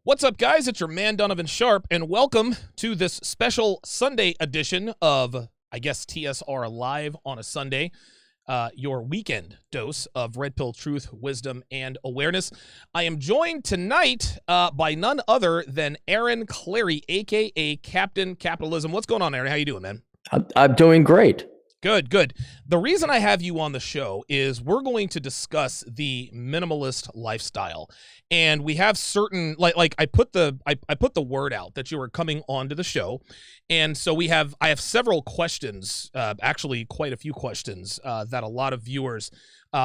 What's up, guys? It's your man, Donovan Sharpe, and welcome to this special Sunday edition of, I guess, TSR Live on a Sunday, your weekend dose of Red Pill truth, wisdom, and awareness. I am joined tonight by none other than Aaron Clarey, a.k.a. Captain Capitalism. What's going on, Aaron? How you doing, man? I'm doing great. Good. The reason I have you on the show is we're going to discuss the minimalist lifestyle, and we have certain like I put the word out that you were coming onto the show, and so I have several questions, actually quite a few questions that a lot of viewers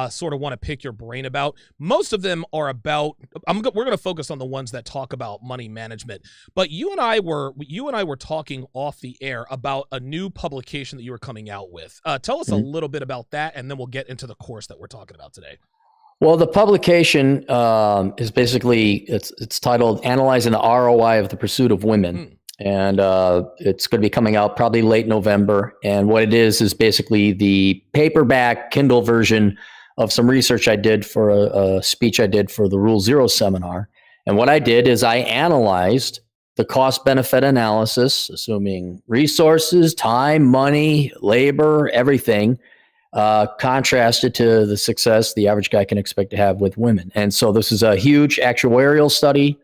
sort of want to pick your brain about. Most of them are about we're going to focus on the ones that talk about money management. But you and I were talking off the air about a new publication that you were coming out with. Tell us a little bit about that, and then we'll get into the course that we're talking about today. Well, the publication is basically it's titled "Analyzing the ROI of the Pursuit of Women." And it's going to be coming out probably late November. And what it is basically the paperback Kindle version of some research I did for a speech I did for the Rule Zero seminar. And what I did is I analyzed the cost-benefit analysis, assuming resources, time, money, labor, everything, contrasted to the success the average guy can expect to have with women. And so this is a huge actuarial study.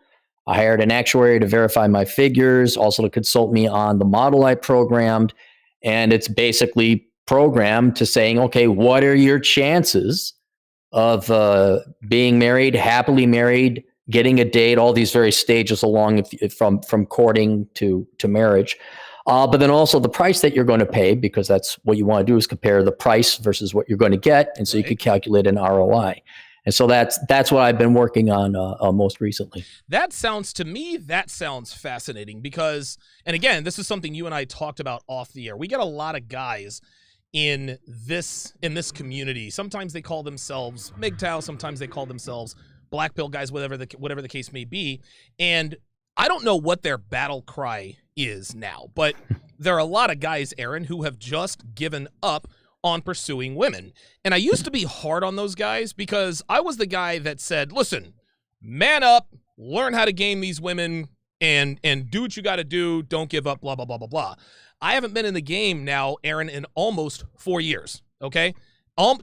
I hired an actuary to verify my figures, also to consult me on the model I programmed. And it's basically programmed to saying, okay, what are your chances of being married, happily married, getting a date, all these various stages along from courting to marriage. But then also the price that you're going to pay, because that's what you want to do is compare the price versus what you're going to get. And so you could calculate an ROI. And so that's what I've been working on most recently. That sounds fascinating because, and again, this is something you and I talked about off the air. We get a lot of guys in this community. Sometimes they call themselves MGTOW, sometimes they call themselves black pill guys, whatever the case may be. And I don't know what their battle cry is now, but there are a lot of guys, Aaron, who have just given up on pursuing women. And I used to be hard on those guys because I was the guy that said, listen, man up, learn how to game these women, and do what you got to do. Don't give up, blah, blah, blah, blah, blah. I haven't been in the game now, Aaron, in almost 4 years, okay?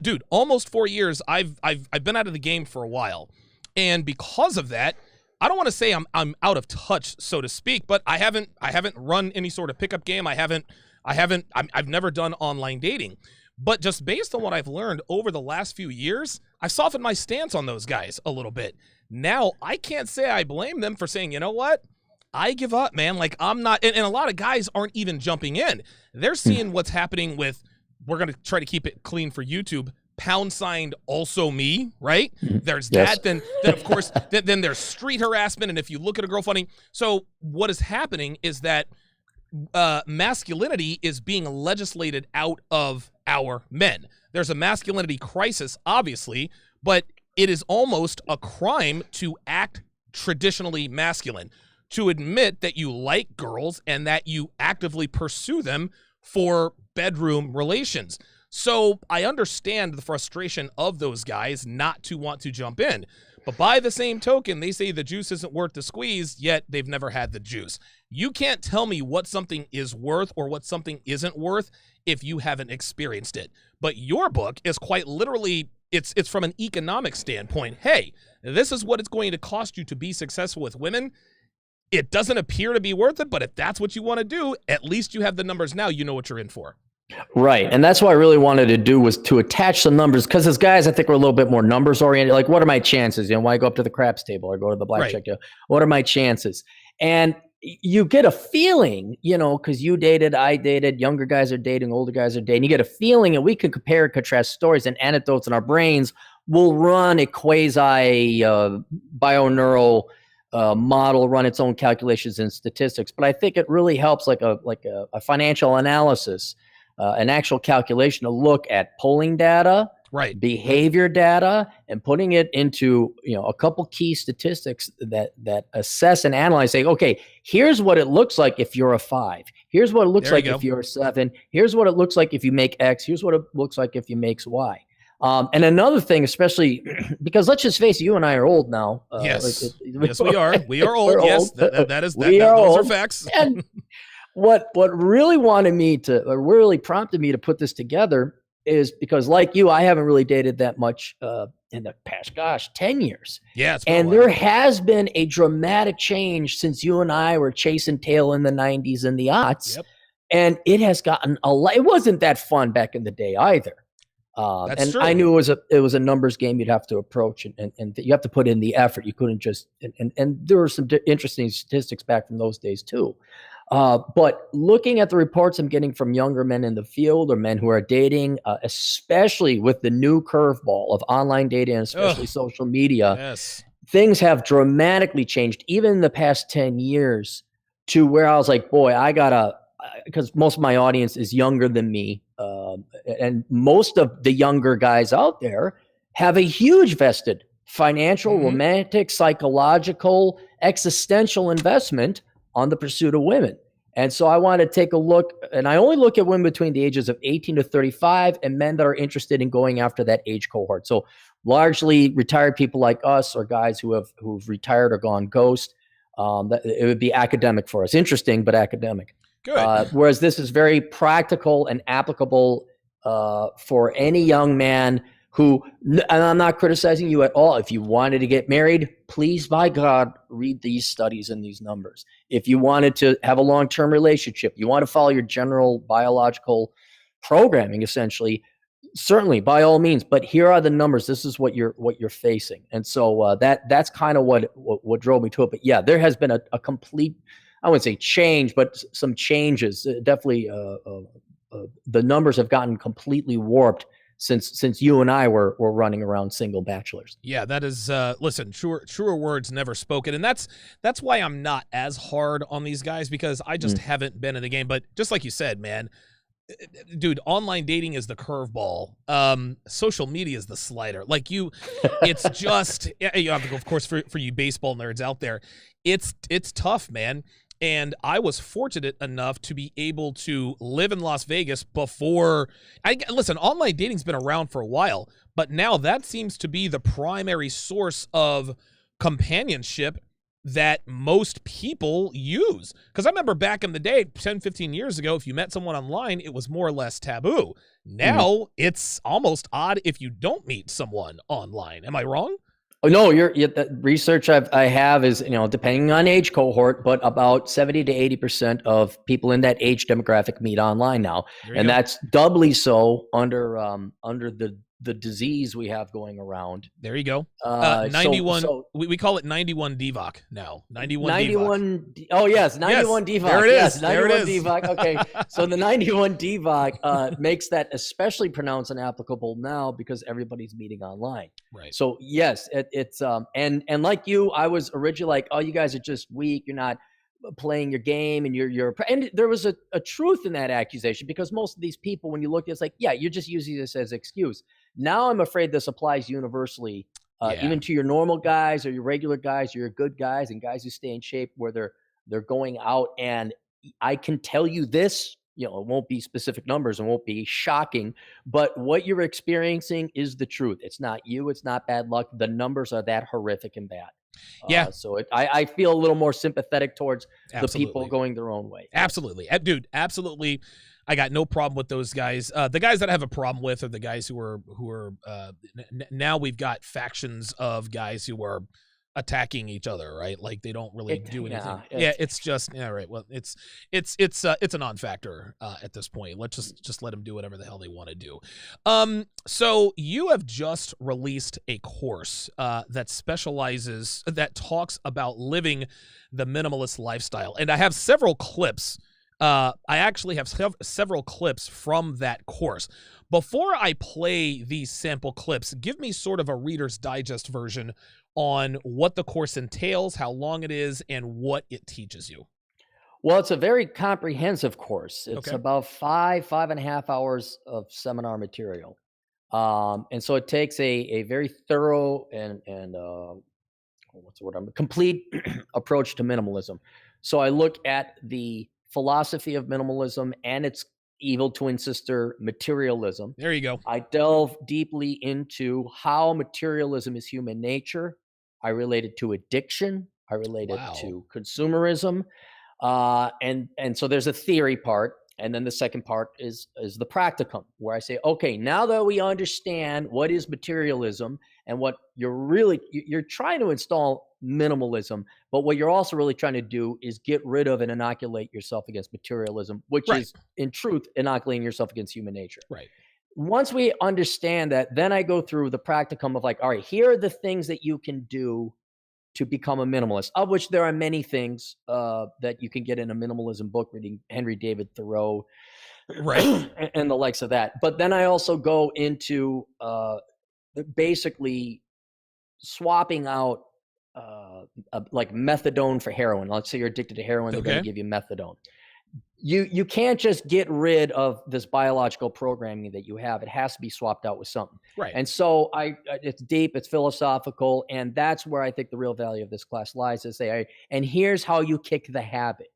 Dude, almost 4 years. I've been out of the game for a while. And because of that, I don't want to say I'm out of touch, so to speak, but I haven't run any sort of pickup game. I've never done online dating. But just based on what I've learned over the last few years, I've softened my stance on those guys a little bit. Now, I can't say I blame them for saying, you know what? I give up, man. Like, I'm not, and a lot of guys aren't even jumping in. They're seeing what's happening with, we're going to try to keep it clean for YouTube, #, also me, right? There's that. Then of course, then there's street harassment. And if you look at a girl funny. So what is happening is that masculinity is being legislated out of our men. There's a masculinity crisis, obviously, but it is almost a crime to act traditionally masculine, to admit that you like girls and that you actively pursue them for bedroom relations. So I understand the frustration of those guys not to want to jump in. But by the same token, they say the juice isn't worth the squeeze, yet they've never had the juice. You can't tell me what something is worth or what something isn't worth if you haven't experienced it. But your book is quite literally, it's from an economic standpoint. Hey, this is what it's going to cost you to be successful with women. It doesn't appear to be worth it, but if that's what you want to do, at least you have the numbers now. You know what you're in for. Right. And that's what I really wanted to do was to attach some numbers, because as guys, I think we're a little bit more numbers oriented. Like, what are my chances? You know, why go up to the craps table or go to the blackjack table? What are my chances? And you get a feeling, you know, because you dated, I dated, younger guys are dating, older guys are dating. You get a feeling, and we can compare and contrast stories and anecdotes, and our brains will run a quasi bioneural model, run its own calculations and statistics. But I think it really helps, like a financial analysis. An actual calculation to look at polling data, right, behavior data, and putting it into, you know, a couple key statistics that assess and analyze, saying, okay, here's what it looks like if you're a 5. Here's what it looks like if you're a 7. Here's what it looks like if you make X. Here's what it looks like if you make Y. And another thing, especially because let's just face it, you and I are old now. Yes, yes, we are. We are old. We're Yes, old. Those are facts. And what really really prompted me to put this together is because, like you, I haven't really dated that much in the past, 10 years. Yeah, it's been and a while. There has been a dramatic change since you and I were chasing tail in the 90s and the aughts. Yep. And it has gotten a lot. It wasn't that fun back in the day either. That's true. I knew it was a numbers game you'd have to approach, and you have to put in the effort. You couldn't just and there were some interesting statistics back from those days too. But looking at the reports I'm getting from younger men in the field or men who are dating, especially with the new curveball of online dating and especially social media, yes, things have dramatically changed, even in the past 10 years, to where I was like, boy, I gotta, because most of my audience is younger than me. And most of the younger guys out there have a huge vested financial, romantic, psychological, existential investment on the pursuit of women. And so I want to take a look, and I only look at women between the ages of 18 to 35 and men that are interested in going after that age cohort. So largely retired people like us or guys who've retired or gone ghost. It would be academic for us. Interesting, but academic. Good. Whereas this is very practical and applicable for any young man who, and I'm not criticizing you at all. If you wanted to get married, please, by God, read these studies and these numbers. If you wanted to have a long-term relationship, you want to follow your general biological programming, essentially, certainly, by all means. But here are the numbers. This is what you're facing. And so that's kind of what drove me to it. But yeah, there has been a complete, I wouldn't say change, but some changes. Definitely, the numbers have gotten completely warped since you and I were running around single bachelors. Yeah, that is, listen, truer words never spoken. And that's why I'm not as hard on these guys, because I just haven't been in the game. But just like you said, man, dude, online dating is the curveball. Social media is the slider. Like it's just, of course, for you baseball nerds out there, it's tough, man. And I was fortunate enough to be able to live in Las Vegas before. Listen, online dating's been around for a while, but now that seems to be the primary source of companionship that most people use. Because I remember back in the day, 10, 15 years ago, if you met someone online, it was more or less taboo. Now it's almost odd if you don't meet someone online. Am I wrong? Oh, no, the research I have is, depending on age cohort, but about 70 to 80% of people in that age demographic meet online now. And that's doubly so under the disease we have going around. There you go. 91. We call it 91 DVOC now. 91 DVOC. Oh, yes. 91 DVOC. There it is. Yes, 91 there it is. DVOC. Okay. So the 91 DVOC makes that especially pronounced and applicable now because everybody's meeting online. Right. So yes, it's and like you, I was originally like, oh, you guys are just weak. You're not playing your game, and and there was a truth in that accusation, because most of these people, when you look, it's like, yeah, you're just using this as an excuse. Now I'm afraid this applies universally, even to your normal guys or your regular guys, your good guys and guys who stay in shape, where they're going out. And I can tell you this, it won't be specific numbers and won't be shocking, but what you're experiencing is the truth. It's not you. It's not bad luck. The numbers are that horrific and bad. Yeah. So I feel a little more sympathetic towards the people going their own way. Absolutely. Dude, absolutely. I got no problem with those guys. The guys that I have a problem with are the guys who are now we've got factions of guys who are attacking each other, right? Like they don't really do anything. It's just, right. Well, it's a non-factor at this point. Let's just let them do whatever the hell they want to do. So you have just released a course that talks about living the minimalist lifestyle, and I have several clips. I actually have several clips from that course. Before I play these sample clips, give me sort of a Reader's Digest version on what the course entails, how long it is, and what it teaches you. Well, it's a very comprehensive course. It's about 5.5 hours of seminar material. And so it takes a very thorough and complete approach to minimalism. So I look at the philosophy of minimalism and its evil twin sister, materialism. There you go. I delve deeply into how materialism is human nature. I relate it to addiction. I relate it to consumerism. And so there's a theory part. And then the second part is the practicum, where I say, okay, now that we understand what is materialism and what you're trying to install minimalism, but what you're also really trying to do is get rid of and inoculate yourself against materialism, which is in truth inoculating yourself against human nature. Right. Once we understand that, then I go through the practicum of like, all right, here are the things that you can do to become a minimalist, of which there are many things that you can get in a minimalism book, reading Henry David Thoreau, right, and the likes of that. But then I also go into basically swapping out like methadone for heroin. Let's say you're addicted to heroin, they're going to give you methadone. You can't just get rid of this biological programming that you have. It has to be swapped out with something. Right. And so it's deep, it's philosophical, and that's where I think the real value of this class lies, is say, and here's how you kick the habit.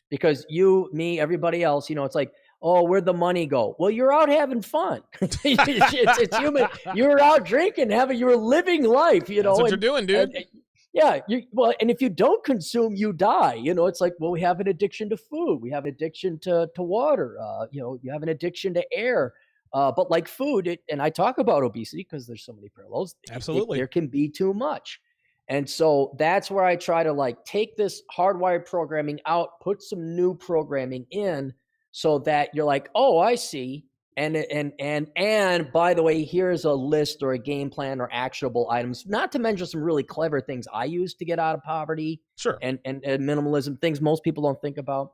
Because you, me, everybody else, it's like, oh, where'd the money go? Well, you're out having fun. it's human. You're out drinking, you're living life, That's what you're doing, dude. Yeah. And if you don't consume, you die. It's like, well, we have an addiction to food. We have an addiction to water. You have an addiction to air. But like food, and I talk about obesity because there's so many parallels. Absolutely. There can be too much. And so that's where I try to like take this hardwired programming out, put some new programming in so that you're like, oh, I see. And by the way, here's a list or a game plan or actionable items, not to mention some really clever things I use to get out of poverty. Sure. And minimalism, things most people don't think about.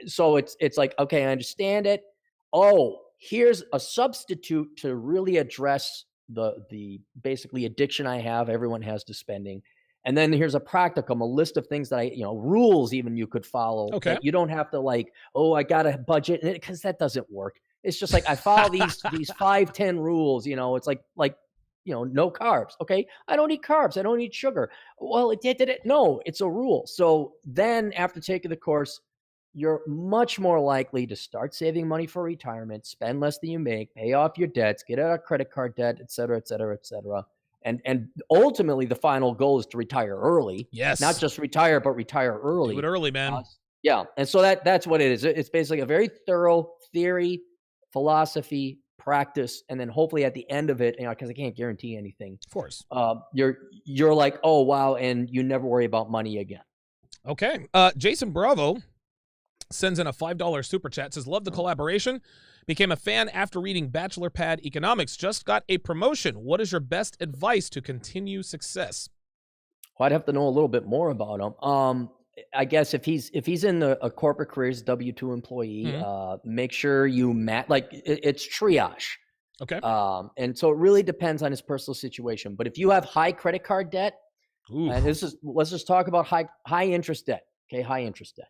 So it's like, okay, I understand it. Oh, here's a substitute to really address the basically addiction I have, everyone has to spending. And then here's a practicum, a list of things that rules even you could follow. Okay. You don't have to like, oh, I got a budget, because that doesn't work. It's just like I follow these 5-10 rules. It's like no carbs. Okay, I don't eat carbs. I don't eat sugar. Well, no, it's a rule. So then after taking the course, you're much more likely to start saving money for retirement, spend less than you make, pay off your debts, get out of credit card debt, et cetera, et cetera, et cetera. And ultimately, the final goal is to retire early. Yes. Not just retire, but retire early. Do it early, man. Yeah. And so that's what it is. It's basically a very thorough theory, philosophy, practice, and then hopefully at the end of it, because I can't guarantee anything. Of course. You're like, oh, wow, and you never worry about money again. Okay. Jason Bravo sends in a $5 super chat, says, love the collaboration. Became a fan after reading Bachelor Pad Economics. Just got a promotion. What is your best advice to continue success? Well, I'd have to know a little bit more about him. I guess if he's in a corporate career, he's a W-2 employee, make sure you it's triage. Okay. And so it really depends on his personal situation. But if you have high credit card debt, and let's just talk about high interest debt. Okay, high interest debt.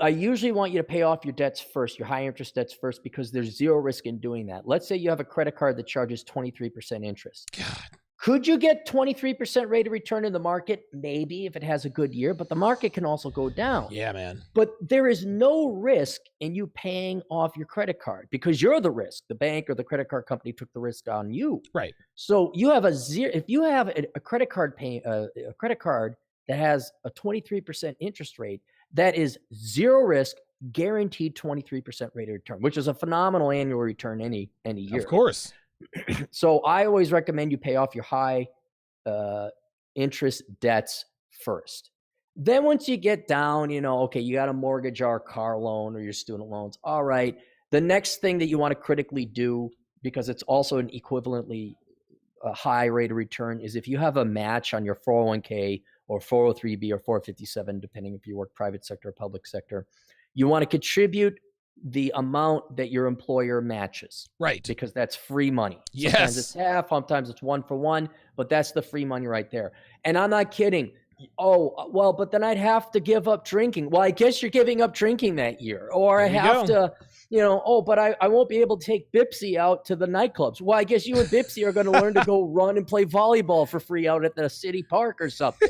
I usually want you to pay off your debts first, your high interest debts first, because there's zero risk in doing that. Let's say you have a credit card that charges 23% interest. God. Could you get 23% rate of return in the market? Maybe, if it has a good year, but the market can also go down. Yeah, man. But there is no risk in you paying off your credit card because you're the risk. The bank or the credit card company took the risk on you. Right. So you have if you have a credit card a credit card that has a 23% interest rate, that is zero risk, guaranteed 23% rate of return, which is a phenomenal annual return any year. Of course. So I always recommend you pay off your high interest debts first. Then once you get down, okay, you got a mortgage or a car loan or your student loans. All right. The next thing that you want to critically do, because it's also an equivalently high rate of return, is if you have a match on your 401k or 403b or 457, depending if you work private sector or public sector, you want to contribute the amount that your employer matches. Right. Because that's free money. Yes. Sometimes it's half, sometimes it's 1-for-1, but that's the free money right there. And I'm not kidding. Oh, well, but then I'd have to give up drinking. Well, I guess you're giving up drinking that year. Or I have to, but I won't be able to take Bipsy out to the nightclubs. Well, I guess you and Bipsy are going to learn to go run and play volleyball for free out at the city park or something.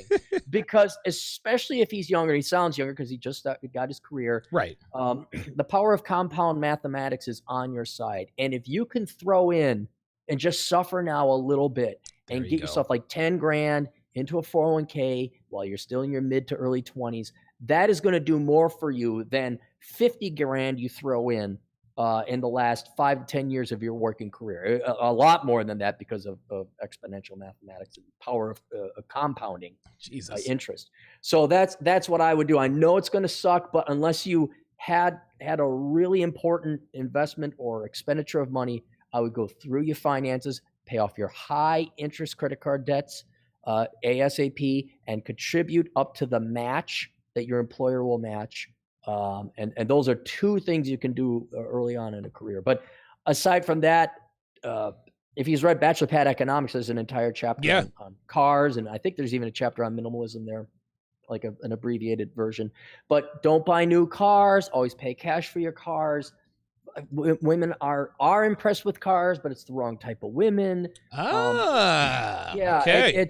Because especially if he's younger, he sounds younger because he just got his career. Right. The power of compound mathematics is on your side. And if you can throw in and just suffer now a little bit and get yourself like 10 grand into a 401k while you're still in your mid to early 20s, that is going to do more for you than 50 grand you throw in the last 5 to 10 years of your working career. A lot more than that because of exponential mathematics and power of compounding interest. So that's what I would do. I know it's going to suck, but unless you had a really important investment or expenditure of money, I would go through your finances, pay off your high interest credit card debts ASAP, and contribute up to the match that your employer will match. And those are two things you can do early on in a career. But aside from that, if he's read Bachelor Pad Economics, there's an entire chapter on cars. And I think there's even a chapter on minimalism there, like an abbreviated version. But don't buy new cars. Always pay cash for your cars. Women are impressed with cars, but it's the wrong type of women. Okay.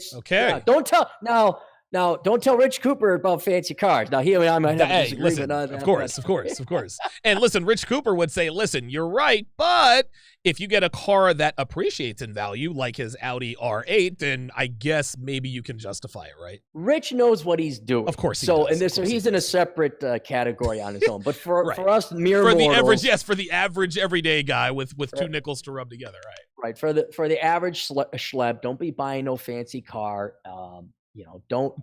Don't tell Rich Cooper about fancy cars. Now, he and I might have a disagreement on that. Of course. And listen, Rich Cooper would say, listen, you're right, but if you get a car that appreciates in value, like his Audi R8, then I guess maybe you can justify it, right? Rich knows what he's doing. Of course he does. So he's in a separate category on his own. But for us mere mortals, for the average everyday guy with two nickels to rub together, right? Right. For the average schlep, don't be buying no fancy car. Don't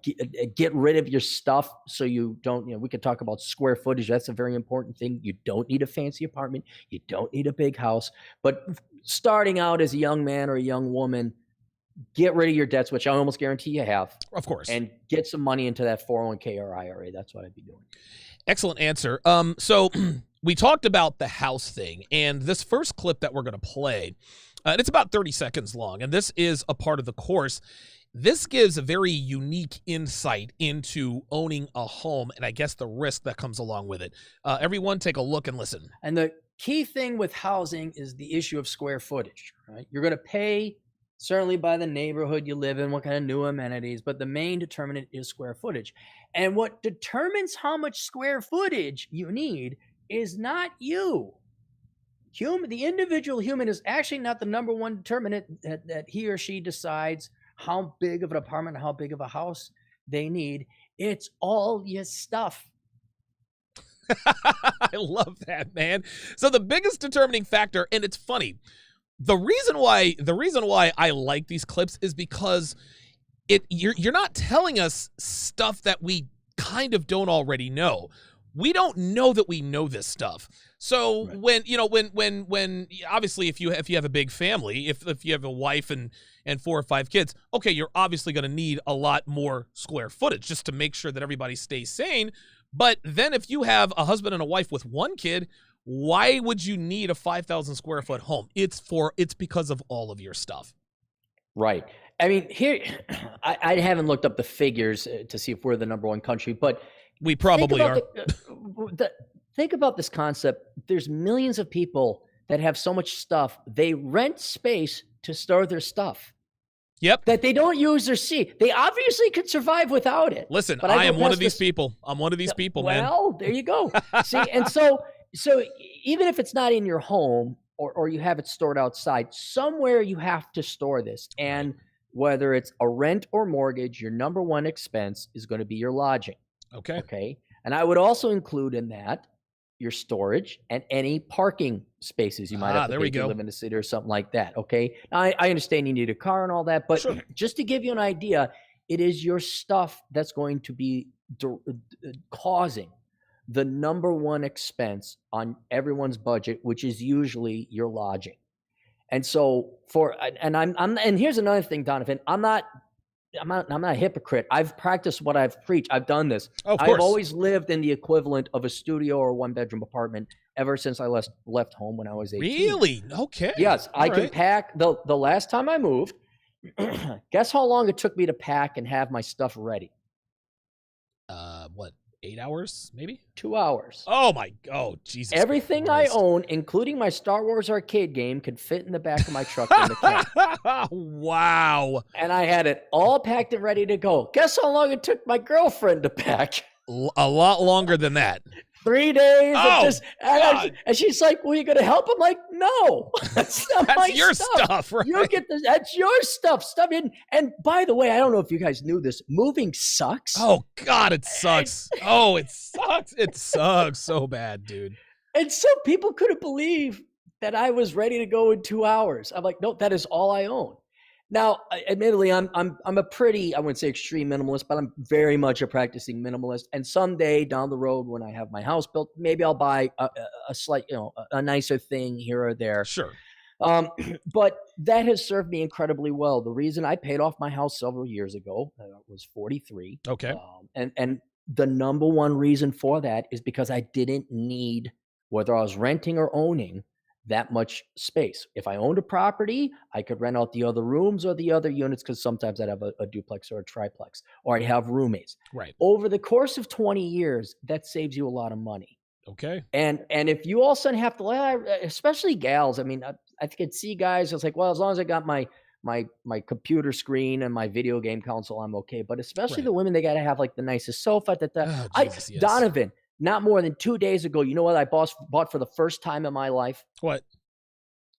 get rid of your stuff so you don't, we could talk about square footage. That's a very important thing. You don't need a fancy apartment. You don't need a big house. But starting out as a young man or a young woman, get rid of your debts, which I almost guarantee you have. Of course. And get some money into that 401k or IRA. That's what I'd be doing. Excellent answer. So we talked about the house thing, and this first clip that we're going to play, it's about 30 seconds long, and this is a part of the course. This gives a very unique insight into owning a home and I guess the risk that comes along with it. Everyone take a look and listen. And the key thing with housing is the issue of square footage, right? You're going to pay certainly by the neighborhood you live in, what kind of new amenities, but the main determinant is square footage. And what determines how much square footage you need is not you. The individual human is actually not the number one determinant that he or she decides how big of an apartment, how big of a house they need. It's all your stuff. I love that, man. So the biggest determining factor, and it's funny, the reason why I like these clips is because you're not telling us stuff that we kind of don't already know. We don't know that we know this stuff. So when obviously if you have a big family, if you have a wife and 4 or 5 kids, okay, you're obviously going to need a lot more square footage just to make sure that everybody stays sane. But then if you have a husband and a wife with 1 kid, why would you need a 5,000 square foot home? It's because of all of your stuff. Right. I mean, here, I haven't looked up the figures to see if we're the number 1 country, but we probably are. Think about this concept. There's millions of people that have so much stuff. They rent space to store their stuff. Yep. That they don't use or see. They obviously could survive without it. Listen, I am one of these people. I'm one of these people, man. Well, there you go. See, and so even if it's not in your home or you have it stored outside, somewhere you have to store this. And whether it's a rent or mortgage, your number 1 expense is going to be your lodging. Okay. And I would also include in that your storage and any parking spaces you might have to pay to live in the city or something like that. Okay. Now, I understand you need a car and all that, but just to give you an idea, it is your stuff that's going to be causing the number 1 expense on everyone's budget, which is usually your lodging. And so and here's another thing, Donovan, I'm not a hypocrite. I've practiced what I've preached. I've done this. Of course. I've always lived in the equivalent of a studio or 1-bedroom apartment ever since I left home when I was 18. Really? Okay. Yes. I can pack. The last time I moved, guess how long it took me to pack and have my stuff ready? 8 8 hours, maybe? 2 hours. Oh, Jesus Everything Christ. I own, including my Star Wars arcade game, could fit in the back of my truck in the cab. Wow. And I had it all packed and ready to go. Guess how long it took my girlfriend to pack? A lot longer than that. 3 days. Oh, and she's like, "Well, you going to help?" I'm like, "No, that's not That's my your stuff. stuff, right? You get this. That's your stuff. Stuff in." And by the way, I don't know if you guys knew this. Moving sucks. Oh, God, it sucks. Oh, it sucks. It sucks so bad, dude. And so people couldn't believe that I was ready to go in 2 hours. I'm like, no, that is all I own. Now, admittedly, I'm a pretty, I wouldn't say extreme minimalist, but I'm very much a practicing minimalist. And someday down the road, when I have my house built, maybe I'll buy a slight, a nicer thing here or there. Sure. But that has served me incredibly well. The reason I paid off my house several years ago, was 43. Okay. And the number one reason for that is because I didn't need, whether I was renting or owning, that much space. If I owned a property, I could rent out the other rooms or the other units, because sometimes I'd have a duplex or a triplex, or I'd have roommates. Right. Over the course of 20 years, that saves you a lot of money. Okay. And if you all of a sudden have to, especially gals, I mean, I could see guys, it's like, well, as long as I got my computer screen and my video game console, I'm okay. But especially the women, they got to have like the nicest sofa. Jesus, yes. Donovan, not more than 2 days ago, you know what I bought for the first time in my life? What?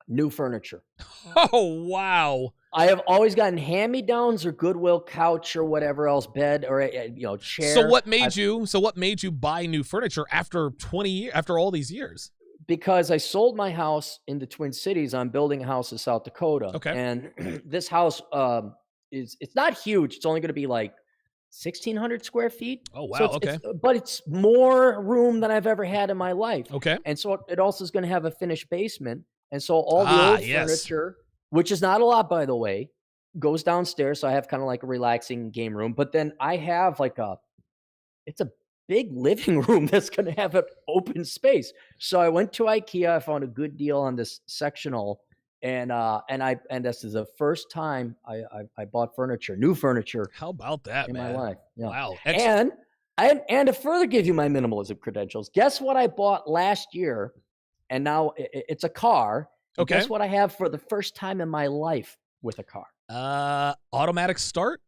New furniture. Oh, wow. I have always gotten hand-me-downs or Goodwill couch or whatever else, bed or chair. So what made you buy new furniture after 20 years, after all these years? Because I sold my house in the Twin Cities. I'm building a house in South Dakota. Okay. And this house it's not huge. It's only going to be like 1,600 square feet. Oh, wow. So but it's more room than I've ever had in my life. Okay. And so it also is going to have a finished basement. And so all the old furniture, which is not a lot, by the way, goes downstairs. So I have kind of like a relaxing game room. But then I have like it's a big living room that's going to have an open space. So I went to IKEA. I found a good deal on this sectional. And this is the first time I bought new furniture. How about that, in man? my life? Yeah. Wow. And to further give you my minimalism credentials, guess what I bought last year? And now it's a car. Okay. Guess what I have for the first time in my life with a car? Automatic start?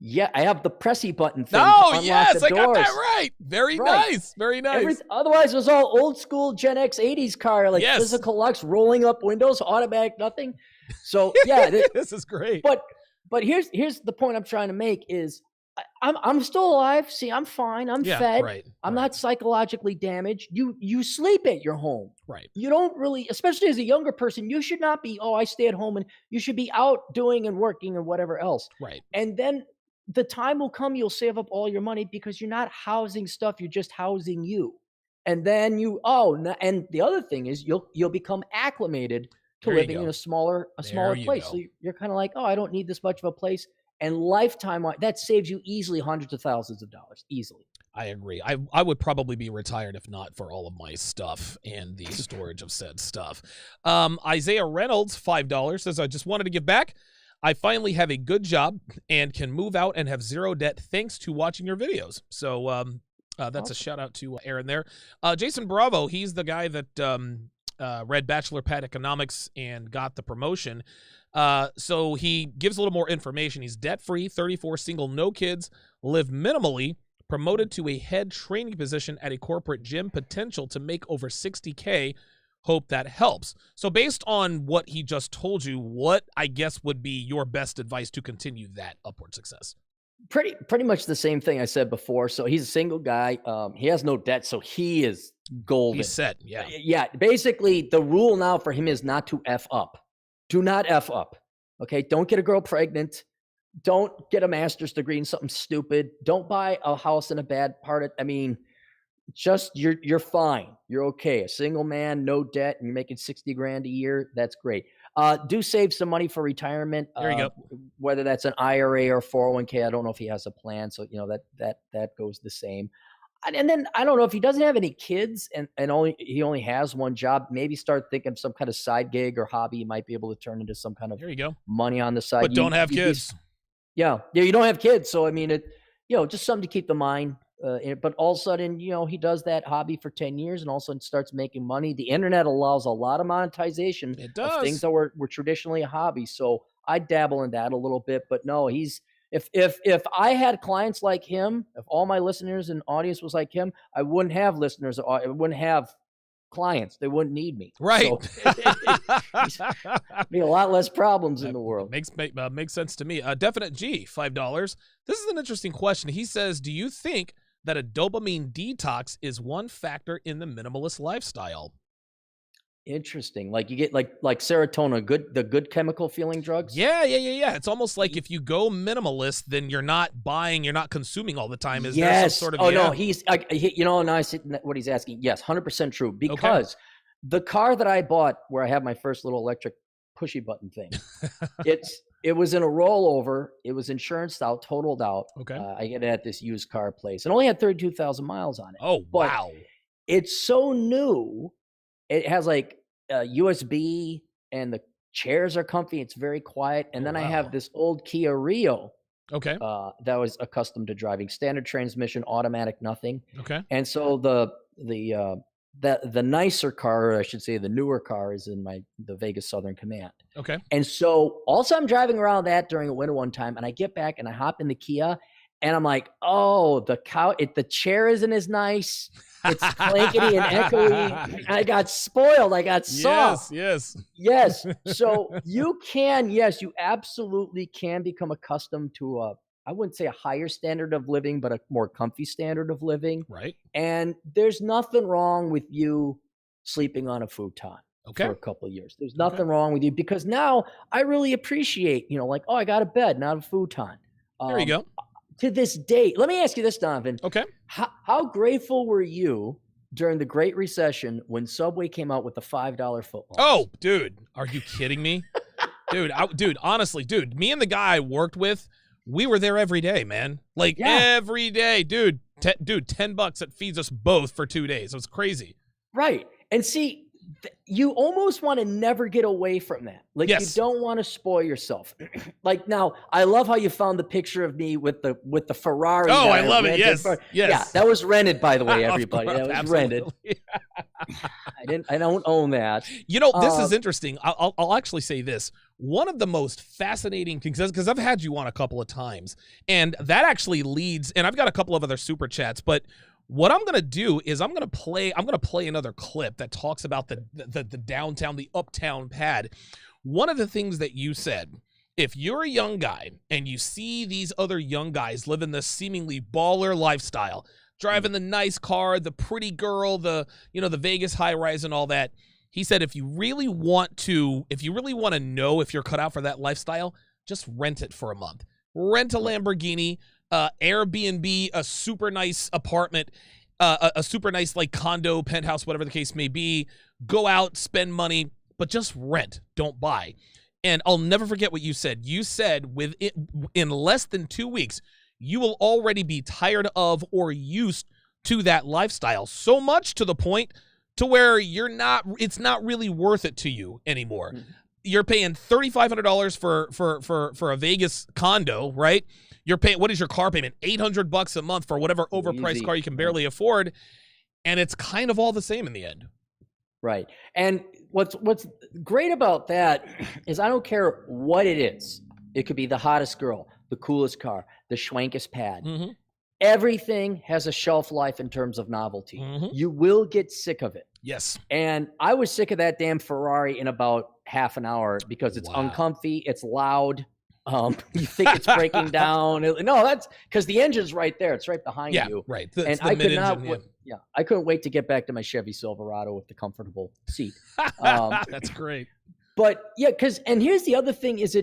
Yeah, I have the pressy button thing. Oh, yes, I got that right. Very nice. Very nice. Otherwise, it was all old school Gen X 80s car, like physical lux, rolling up windows, automatic, nothing. So yeah, this is great. But here's the point I'm trying to make is I'm still alive. See, I'm fine. I'm fed. I'm not psychologically damaged. You sleep at your home. Right. You don't really, especially as a younger person, you should not be, I stay at home, and you should be out doing and working and whatever else. Right. And then the time will come, you'll save up all your money because you're not housing stuff. You're just housing you. And then and the other thing is you'll become acclimated to living in a smaller place. So you're kind of like, I don't need this much of a place. And lifetime, that saves you easily hundreds of thousands of dollars, easily. I agree. I would probably be retired if not for all of my stuff and the storage of said stuff. Isaiah Reynolds, $5, says, I just wanted to give back. I finally have a good job and can move out and have zero debt thanks to watching your videos. So that's awesome. A shout out to Aaron there. Jason Bravo, he's the guy that read Bachelor Pad Economics and got the promotion. So he gives a little more information. He's debt-free, 34, single, no kids, live minimally, promoted to a head training position at a corporate gym, potential to make over $60K. Hope that helps. So based on what he just told you, what I guess would be your best advice to continue that upward success? Pretty much the same thing I said before. So he's a single guy. He has no debt, so he is golden. He's set. Yeah. Yeah. Basically, the rule now for him is not to F up. Do not F up. Okay. Don't get a girl pregnant. Don't get a master's degree in something stupid. Don't buy a house in a bad part. Just you're fine. You're okay. A single man, no debt, and you're making 60 grand a year. That's great. Do save some money for retirement. There you go. Whether that's an IRA or 401k, I don't know if he has a plan. So that goes the same. And then I don't know if he doesn't have any kids and he only has one job. Maybe start thinking of some kind of side gig or hobby you might be able to turn into some kind of money on the side. But don't have kids. Yeah, you don't have kids, so just something to keep the mind But all of a sudden, he does that hobby for 10 years and all of a sudden starts making money. The internet allows a lot of monetization of things that were traditionally a hobby. So I dabble in that a little bit, but no, if I had clients like him, if all my listeners and audience was like him, I wouldn't have listeners. I wouldn't have clients. They wouldn't need me. Right. So, be a lot less problems in the world. Makes sense to me. Definite G, $5. This is an interesting question. He says, do you think that a dopamine detox is one factor in the minimalist lifestyle? Interesting. Like you get like serotonin, the good chemical feeling drugs. Yeah. It's almost like if you go minimalist, then you're not buying, you're not consuming all the time. Is there some sort of? Oh no, now I see what he's asking. Yes, 100% true. Because the car that I bought, where I have my first little electric pushy button thing, it was in a rollover. It was insuranced out, totaled out. Okay. I get it at this used car place, and only had 32,000 miles on it. Oh wow! It's so new. It has like USB and the chairs are comfy. It's very quiet. And then I have this old Kia Rio. Okay. That was accustomed to driving standard transmission, automatic, nothing. Okay. And so the nicer car, or I should say the newer car, is in the Vegas Southern Command. Okay. And so also I'm driving around that during a winter one time, and I get back and I hop in the Kia and I'm like, oh, the chair isn't as nice. It's clankety and echoey. I got spoiled. I got soft. Yes. So you absolutely can become accustomed to I wouldn't say a higher standard of living, but a more comfy standard of living. Right. And there's nothing wrong with you sleeping on a futon for a couple of years. There's nothing wrong with you, because now I really appreciate, like, oh, I got a bed, not a futon. There you go. To this date, let me ask you this, Donovan. Okay. How grateful were you during the Great Recession when Subway came out with the $5 footlongs? Oh, dude, are you kidding me? Dude, honestly, me and the guy I worked with, we were there every day, man. Like every day, dude. $10, it feeds us both for 2 days. It was crazy. Right. And see, you almost want to never get away from that. Like, you don't want to spoil yourself. Like, now, I love how you found the picture of me with the Ferrari. Oh, I love it. Yes. Yeah, that was rented, by the way, everybody. That was absolutely rented. I don't own that. This is interesting. I'll actually say this. One of the most fascinating things, because I've had you on a couple of times, and that actually leads, and I've got a couple of other super chats, but what I'm gonna do is I'm gonna play another clip that talks about the downtown, the uptown pad. One of the things that you said, if you're a young guy and you see these other young guys living this seemingly baller lifestyle, driving the nice car, the pretty girl, the Vegas high rise and all that, he said, if you really want to know if you're cut out for that lifestyle, just rent it for a month. Rent a Lamborghini, Airbnb, a super nice apartment, a super nice like condo, penthouse, whatever the case may be. Go out, spend money, but just rent, don't buy. And I'll never forget what you said. You said in less than 2 weeks, you will already be tired of or used to that lifestyle, so much to the point to where it's not really worth it to you anymore. Mm-hmm. You're paying $3,500 for a Vegas condo, right? You're paying, what is your car payment? $800 a month for whatever overpriced car you can barely afford. And it's kind of all the same in the end. Right. And what's great about that is I don't care what it is. It could be the hottest girl, the coolest car, the schwankest pad. Mm-hmm. Everything has a shelf life in terms of novelty. Mm-hmm. You will get sick of it. Yes. And I was sick of that damn Ferrari in about half an hour because it's uncomfy. It's loud. You think it's breaking down. No, that's because the engine's right there. It's right behind you. Right. And I could not. I couldn't wait to get back to my Chevy Silverado with the comfortable seat. That's great. But and here's the other thing: is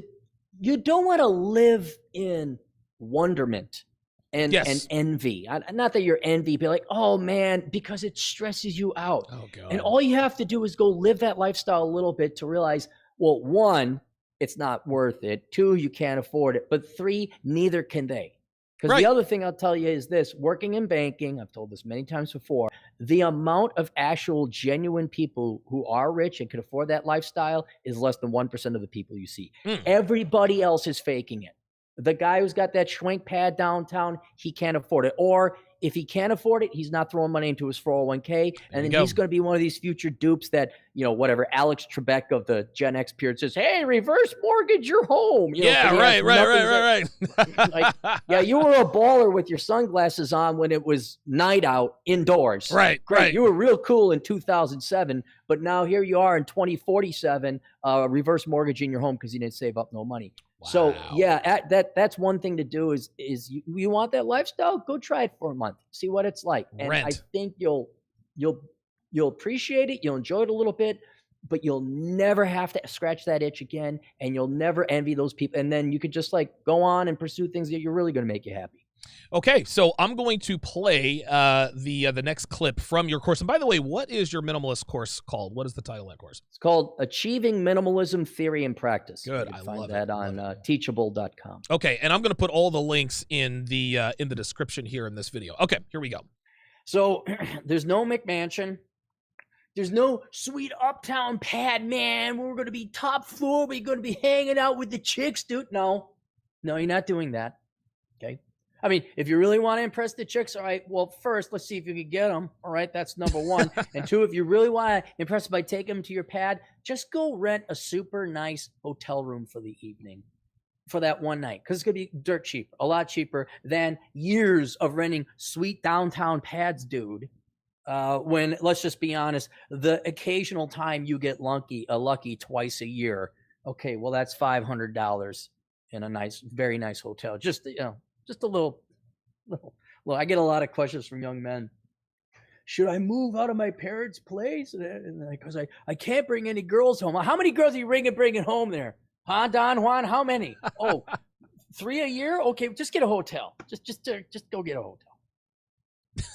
you don't want to live in wonderment and envy. Not that you're envy, but like, oh man, because it stresses you out. Oh God. And all you have to do is go live that lifestyle a little bit to realize, well, one, it's not worth it. Two, you can't afford it. But three, neither can they. Because the other thing I'll tell you is this: working in banking, I've told this many times before, the amount of actual genuine people who are rich and can afford that lifestyle is less than 1% of the people you see. Everybody else is faking it. The guy who's got that schwank pad downtown, he can't afford it. Or if he can't afford it, he's not throwing money into his 401k. And then he's going to be one of these future dupes that, whatever, Alex Trebek of the Gen X period says, hey, reverse mortgage your home. Right. Yeah, you were a baller with your sunglasses on when it was night out indoors. Right. Great. Right. You were real cool in 2007, but now here you are in 2047, reverse mortgaging your home because you didn't save up no money. Wow. So yeah, that's one thing to do is you want that lifestyle? Go try it for a month, see what it's like, and I think you'll appreciate it. You'll enjoy it a little bit, but you'll never have to scratch that itch again, and you'll never envy those people. And then you could just go on and pursue things that you're really going to make you happy. Okay, so I'm going to play the next clip from your course. And by the way, what is your minimalist course called? What is the title of that course? It's called Achieving Minimalism Theory and Practice. Good, I find that on teachable.com. Okay, and I'm going to put all the links in the description here in this video. Okay, here we go. So there's no McMansion. There's no sweet uptown pad, man. We're going to be top floor. We're going to be hanging out with the chicks, dude. No, you're not doing that. Okay. I mean, if you really want to impress the chicks, all right, well, first, let's see if you can get them. All right, that's number one. And two, if you really want to impress them by taking them to your pad, just go rent a super nice hotel room for the evening for that one night, because it's going to be dirt cheap, a lot cheaper than years of renting sweet downtown pads, dude. When, let's just be honest, the occasional time you get lucky twice a year, okay, well, that's $500 in a nice, very nice hotel. Just a little. Well, I get a lot of questions from young men. Should I move out of my parents' place? Because I can't bring any girls home. How many girls are you bringing home there? Huh, Don Juan? How many? Oh, 3 a year? Okay, just get a hotel. Just go get a hotel.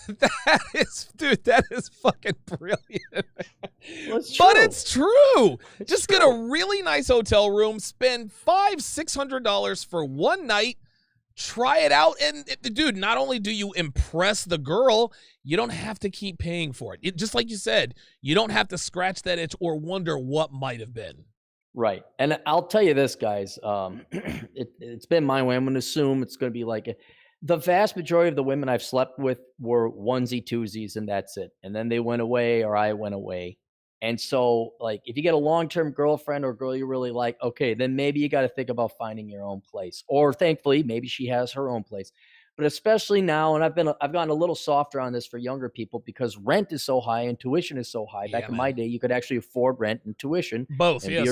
That is fucking brilliant. But it's true. Just get a really nice hotel room, spend $500-$600 for one night, try it out, and dude, not only do you impress the girl, you don't have to keep paying for it. Just like you said, you don't have to scratch that itch or wonder what might have been. Right. And I'll tell you this, guys, it's been my way. I'm going to assume it's going to be like the vast majority of the women I've slept with were onesie twosies, and that's it. And then they went away, or I went away. And so, if you get a long-term girlfriend or girl you really like, okay, then maybe you got to think about finding your own place. Or thankfully, maybe she has her own place. But especially now, and I've gotten a little softer on this for younger people because rent is so high and tuition is so high. Back in my day, you could actually afford rent and tuition. Both, and yes.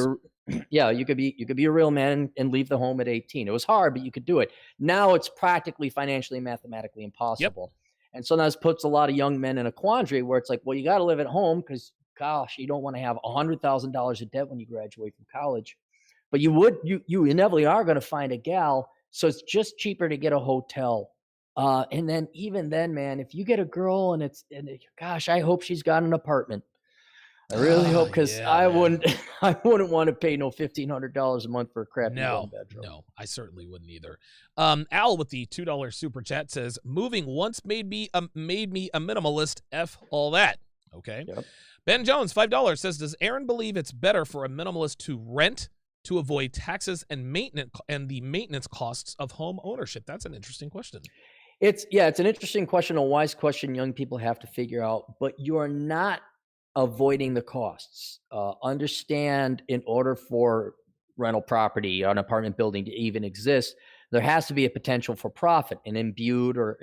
You could be a real man and leave the home at 18. It was hard, but you could do it. Now it's practically financially and mathematically impossible. Yep. And so that puts a lot of young men in a quandary where it's like, well, you got to live at home because, gosh, you don't want to have $100,000 of debt when you graduate from college. But you inevitably are going to find a gal. So it's just cheaper to get a hotel. And then even then, man, if you get a girl and gosh, I hope she's got an apartment. I really hope, because I wouldn't want to pay no $1,500 a month for a crappy one bedroom. No, I certainly wouldn't either. Al with the $2 super chat says, "Moving once made me a minimalist. F all that." Okay. Yep. Ben Jones, $5 says, "Does Aaron believe it's better for a minimalist to rent to avoid taxes and the maintenance costs of home ownership?" That's an interesting question. It's an interesting question, a wise question young people have to figure out, but you are not avoiding the costs. Understand, in order for rental property or an apartment building to even exist, there has to be a potential for profit, and imbued or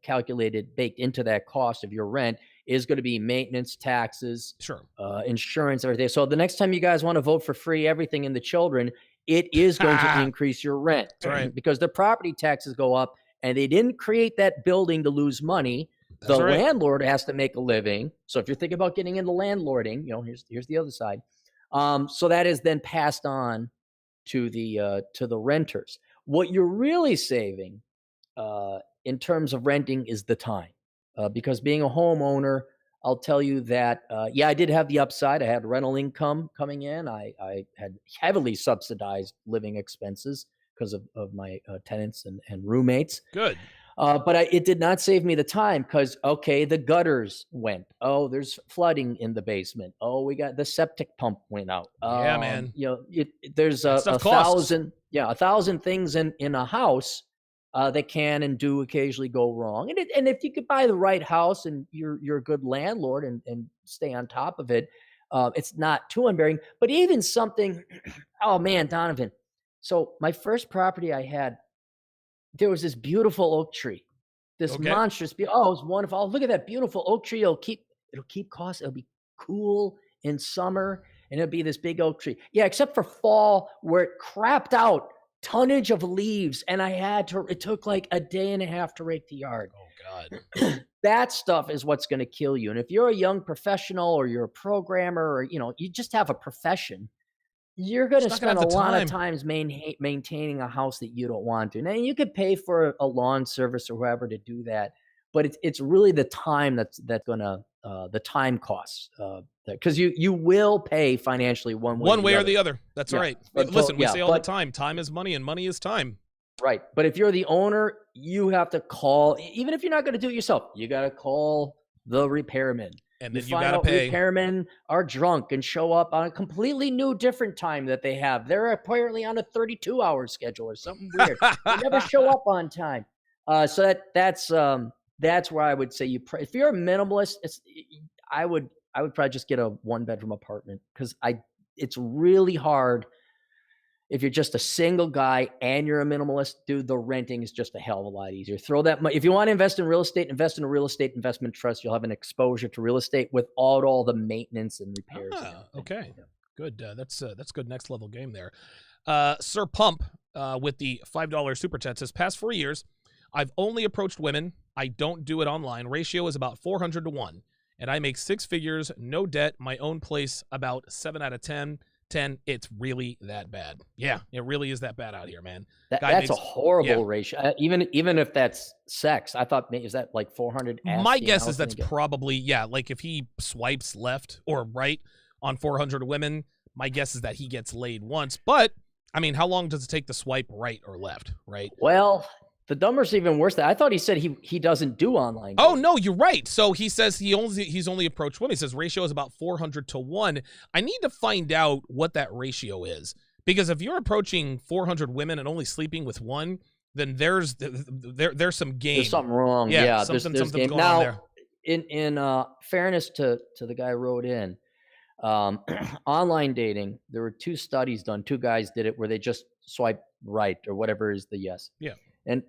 calculated, baked into that cost of your rent is going to be maintenance, taxes, sure, insurance, everything. So the next time you guys want to vote for free everything in the children, it is going to increase your rent. That's right. Because the property taxes go up, and they didn't create that building to lose money. The landlord has to make a living. So if you're thinking about getting into landlording, here's the other side. So that is then passed on to the renters. What you're really saving in terms of renting is the time, because being a homeowner, I'll tell you that I did have the upside. I had rental income coming in. I had heavily subsidized living expenses because of my tenants and roommates. Good. But it did not save me the time because, the gutters went. Oh, there's flooding in the basement. Oh, we got the septic pump went out. Yeah, man. There's a thousand. Yeah, 1,000 things in a house that can and do occasionally go wrong. And if you could buy the right house and you're a good landlord and stay on top of it, it's not too unbearing. But even something, oh man, Donovan. So my first property I had, there was this beautiful oak tree, this Okay. monstrous. Oh, it was wonderful. Oh, look at that beautiful oak tree. It'll keep cost. It'll be cool in summer, and it'll be this big oak tree. Yeah, except for fall where it crapped out tonnage of leaves, and it took like a day and a half to rake the yard. Oh God. That stuff is what's going to kill you. And if you're a young professional or you're a programmer or you just have a profession, you're going to spend a lot of times maintaining a house that you don't want to. Now you could pay for a lawn service or whoever to do that, but it's really the time that's going to the time costs because you will pay financially one way or the other. That's right. Listen, we say all the time, time is money and money is time. Right. But if you're the owner, you have to call, even if you're not going to do it yourself, you got to call the repairman. And then you got to pay. Repairmen are drunk and show up on a completely new, different time that they have. They're apparently on a 32-hour schedule or something weird. They never show up on time. So that's where I would say if you're a minimalist, I would probably just get a 1-bedroom apartment because it's really hard. If you're just a single guy and you're a minimalist, dude, the renting is just a hell of a lot easier. Throw that money. If you want to invest in real estate, invest in a real estate investment trust. You'll have an exposure to real estate without all the maintenance and repairs. Okay. Yeah. Good. That's good next level game there. Sir Pump with the $5 super chat says, past 4 years, I've only approached women. I don't do it online. Ratio is about 400 to 1. And I make 6 figures, no debt, my own place, about 7 out of 10. It's really that bad. Yeah, it really is that bad out here, man. That's a horrible ratio. Even if that's sex, I thought, is that like 400? My guess is that's probably, like if he swipes left or right on 400 women, my guess is that he gets laid once. But, I mean, how long does it take to swipe right or left, right? Well, the number's even worse. I thought he said he doesn't do online dating. Oh, no, you're right. So he says he's only approached women. He says ratio is about 400 to 1. I need to find out what that ratio is. Because if you're approaching 400 women and only sleeping with one, then there's some game. There's something wrong. Yeah, something's going on there. In fairness to the guy who wrote in, online dating, there were 2 studies done. 2 guys did it where they just swipe right or whatever is the yes. Yeah. And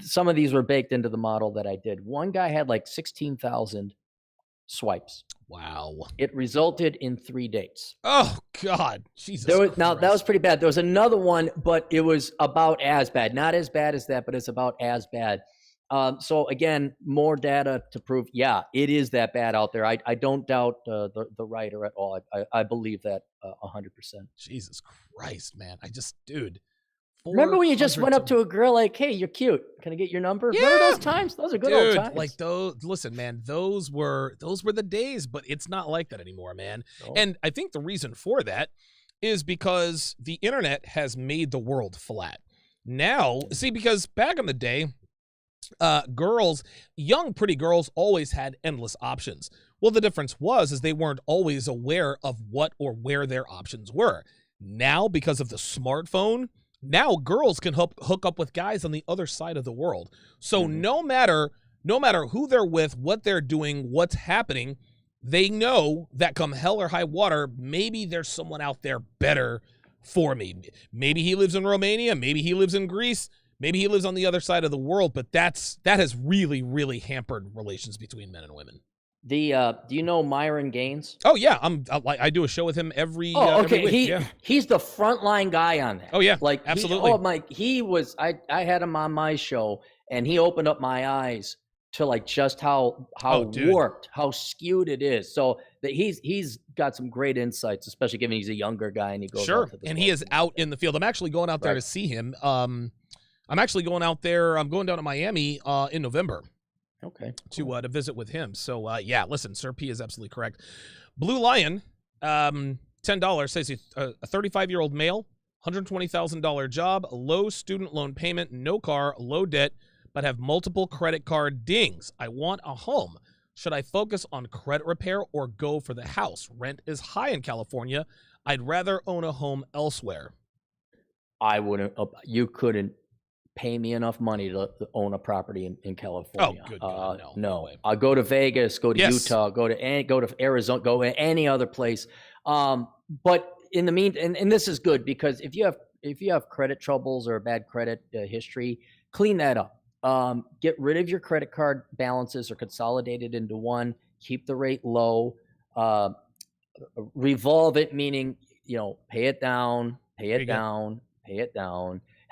some of these were baked into the model that I did. One guy had like 16,000 swipes. Wow. It resulted in 3 dates. Oh, God. Jesus Now, that was pretty bad. There was another one, but it was about as bad. Not as bad as that, but it's about as bad. So, again, more data to prove, it is that bad out there. I don't doubt the writer at all. I believe that 100%. Jesus Christ, man. Dude. Remember when you just went up to a girl like, hey, you're cute. Can I get your number? Yeah. Remember those times? Those are good old times. Like those, listen, man, those were the days, but it's not like that anymore, man. No. And I think the reason for that is because the internet has made the world flat. Now, see, because back in the day, young, pretty girls always had endless options. Well, the difference is they weren't always aware of what or where their options were. Now, because of the smartphone, now girls can hook up with guys on the other side of the world. So no matter who they're with, what they're doing, what's happening, they know that come hell or high water, maybe there's someone out there better for me. Maybe he lives in Romania. Maybe he lives in Greece. Maybe he lives on the other side of the world. But that has really, really hampered relations between men and women. Do you know Myron Gaines? Oh yeah, I do a show with him every. Okay, every week. He's the frontline guy on that. Oh yeah, like absolutely. He was. I had him on my show, and he opened up my eyes to like just how warped, how skewed it is. So that he's got some great insights, especially given he's a younger guy and he goes out to the and he is out in the field. I'm actually going out there to see him. I'm actually going out there. I'm going down to Miami in November. Okay. To visit with him. So listen, Sir P is absolutely correct. Blue Lion, $10 says he's a 35-year-old male, $120,000 job, low student loan payment, no car, low debt, but have multiple credit card dings. I want a home. Should I focus on credit repair or go for the house? Rent is high in California. I'd rather own a home elsewhere. I wouldn't. You couldn't pay me enough money to own a property in California. Oh, good God, no. way. I'll go to Vegas, go to Utah, go to Arizona, go to any other place. But in the meantime, and this is good because if you have credit troubles or a bad credit history, clean that up. Get rid of your credit card balances or consolidate it into one. Keep the rate low. Revolve it, meaning pay it down.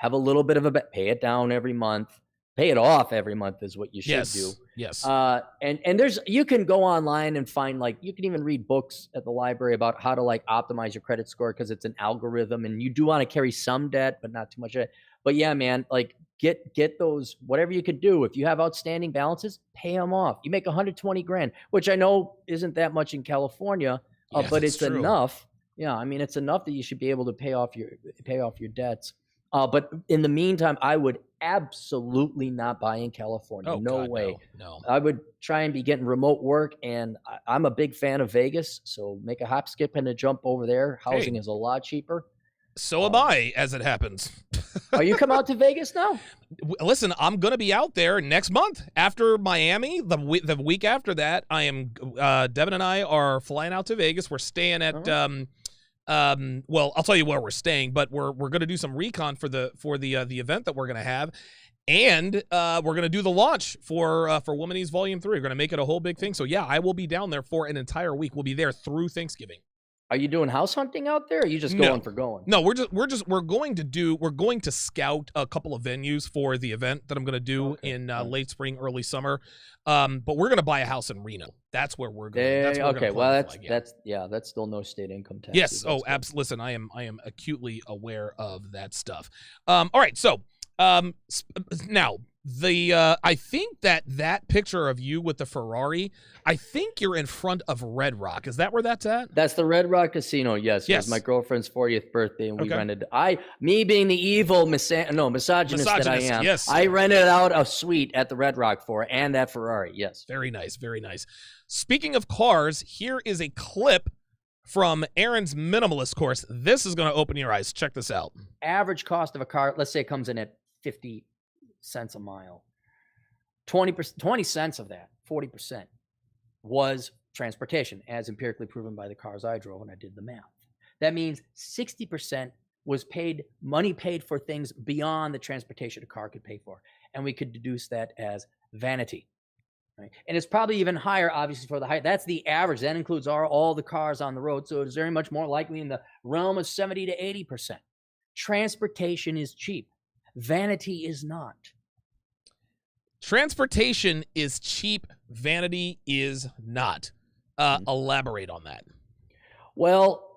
Have a little bit of pay it down every month. Pay it off every month is what you should do. Yes. And you can go online and find, you can even read books at the library about how to optimize your credit score because it's an algorithm and you do want to carry some debt, but not too much debt. But yeah, man, get those, whatever you could do. If you have outstanding balances, pay them off. You make 120 grand, which I know isn't that much in California, but it's true. Enough. Yeah. I mean, it's enough that you should be able to pay off your debts. But in the meantime, I would absolutely not buy in California. Oh, no God, way. No. I would try and be getting remote work. And I'm a big fan of Vegas. So make a hop, skip, and a jump over there. Housing is a lot cheaper. So am I, as it happens. Are you come out to Vegas now? Listen, I'm going to be out there next month after Miami. The week after that, I am. Devin and I are flying out to Vegas. We're staying at. Well, I'll tell you where we're staying, but we're going to do some recon for the event that we're going to have, and we're going to do the launch for Womanese Volume 3. We're going to make it a whole big thing. So yeah, I will be down there for an entire week. We'll be there through Thanksgiving. Are you doing house hunting out there? Or are you just going for going? No, we're going to scout a couple of venues for the event that I'm going to do in late spring, early summer. But we're going to buy a house in Reno. That's where we're going. That's still no state income tax. Yes. Oh, absolutely. Listen, I am acutely aware of that stuff. All right. So, now I think that picture of you with the Ferrari, I think you're in front of Red Rock. Is that where that's at? That's the Red Rock Casino. Yes. It was my girlfriend's 40th birthday, and we rented. Me being the evil misogynist that I am. Yes. I rented out a suite at the Red Rock for her and that Ferrari. Yes. Very nice. Very nice. Speaking of cars, here is a clip from Aaron's Minimalist course. This is going to open your eyes. Check this out. Average cost of a car, let's say it comes in at 50 cents a mile. 20 cents of that, 40%, was transportation, as empirically proven by the cars I drove when I did the math. That means 60% was money paid for things beyond the transportation a car could pay for. And we could deduce that as vanity. Right? And it's probably even higher, obviously, for the height. That's the average. That includes all the cars on the road. So it's very much more likely in the realm of 70 to 80%. Transportation is cheap. Vanity is not. Transportation is cheap. Vanity is not. Elaborate on that. Well,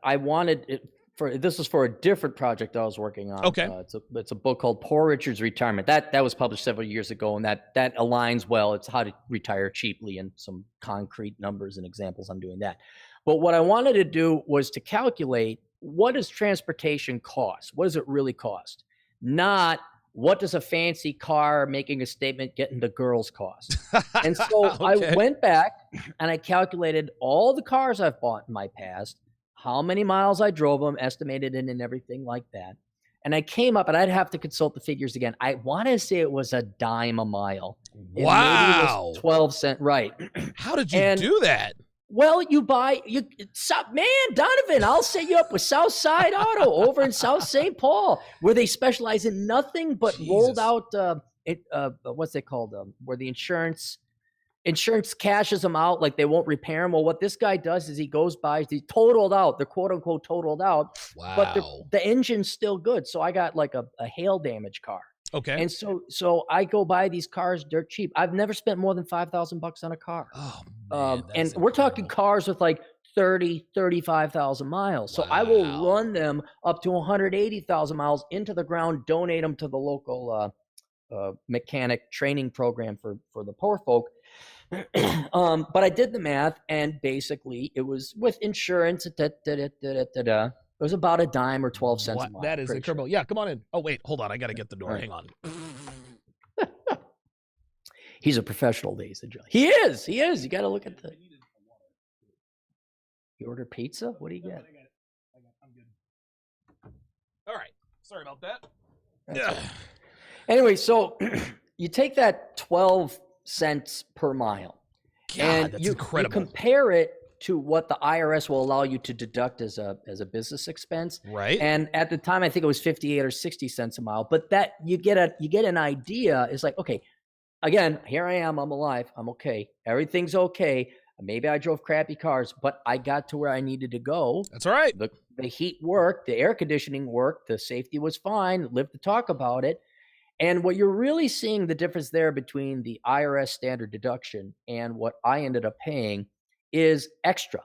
I wanted it this was for a different project I was working on. Okay. It's a book called Poor Richard's Retirement. That was published several years ago, and that aligns well. It's how to retire cheaply and some concrete numbers and examples on doing that. But what I wanted to do was to calculate, what does transportation cost? What does it really cost? Not what does a fancy car making a statement getting the girls cost? And so Okay. I went back and I calculated all the cars I've bought in my past, how many miles I drove them, estimated it and everything like that. And I came up, and I'd have to consult the figures again. I want to say it was a dime a mile. Wow. Maybe it was 12 cents. Right. How did you do that? Well, man, Donovan, I'll set you up with Southside Auto over in South St. Paul, where they specialize in nothing but rolled out, what's it called? Where the insurance cashes them out, like they won't repair them. Well, what this guy does is he goes by, he's totaled out, they're quote unquote totaled out, but the engine's still good. So I got like a hail damage car. Okay. And so I go buy these cars dirt cheap. I've never spent more than $5,000 on a car. Oh, man, and we're talking cars with like 30, 35,000 miles. So I will run them up to 180,000 miles into the ground, donate them to the local mechanic training program for the poor folk. But I did the math, and basically it was with insurance. It was about a dime or 12 cents a mile. That is incredible. Sure. Yeah, come on in. Oh, wait, hold on. I got to get the door. Right. Hang on. He's a professional, ladies and gentlemen. He is. You got to look at You order pizza? What do you get? I'm good. All right. Sorry about that. Yeah. Anyway, so you take that 12 cents per mile, God, and that's you incredible. compare it to what the IRS will allow you to deduct as a business expense. Right. And at the time, I think it was 58 or 60 cents a mile. But that you get an idea. It's like, okay, again, here I am. I'm alive. I'm okay. Everything's okay. Maybe I drove crappy cars, but I got to where I needed to go. That's right. The heat worked. The air conditioning worked. The safety was fine. Lived to talk about it. And what you're really seeing the difference there between the IRS standard deduction and what I ended up paying is extra.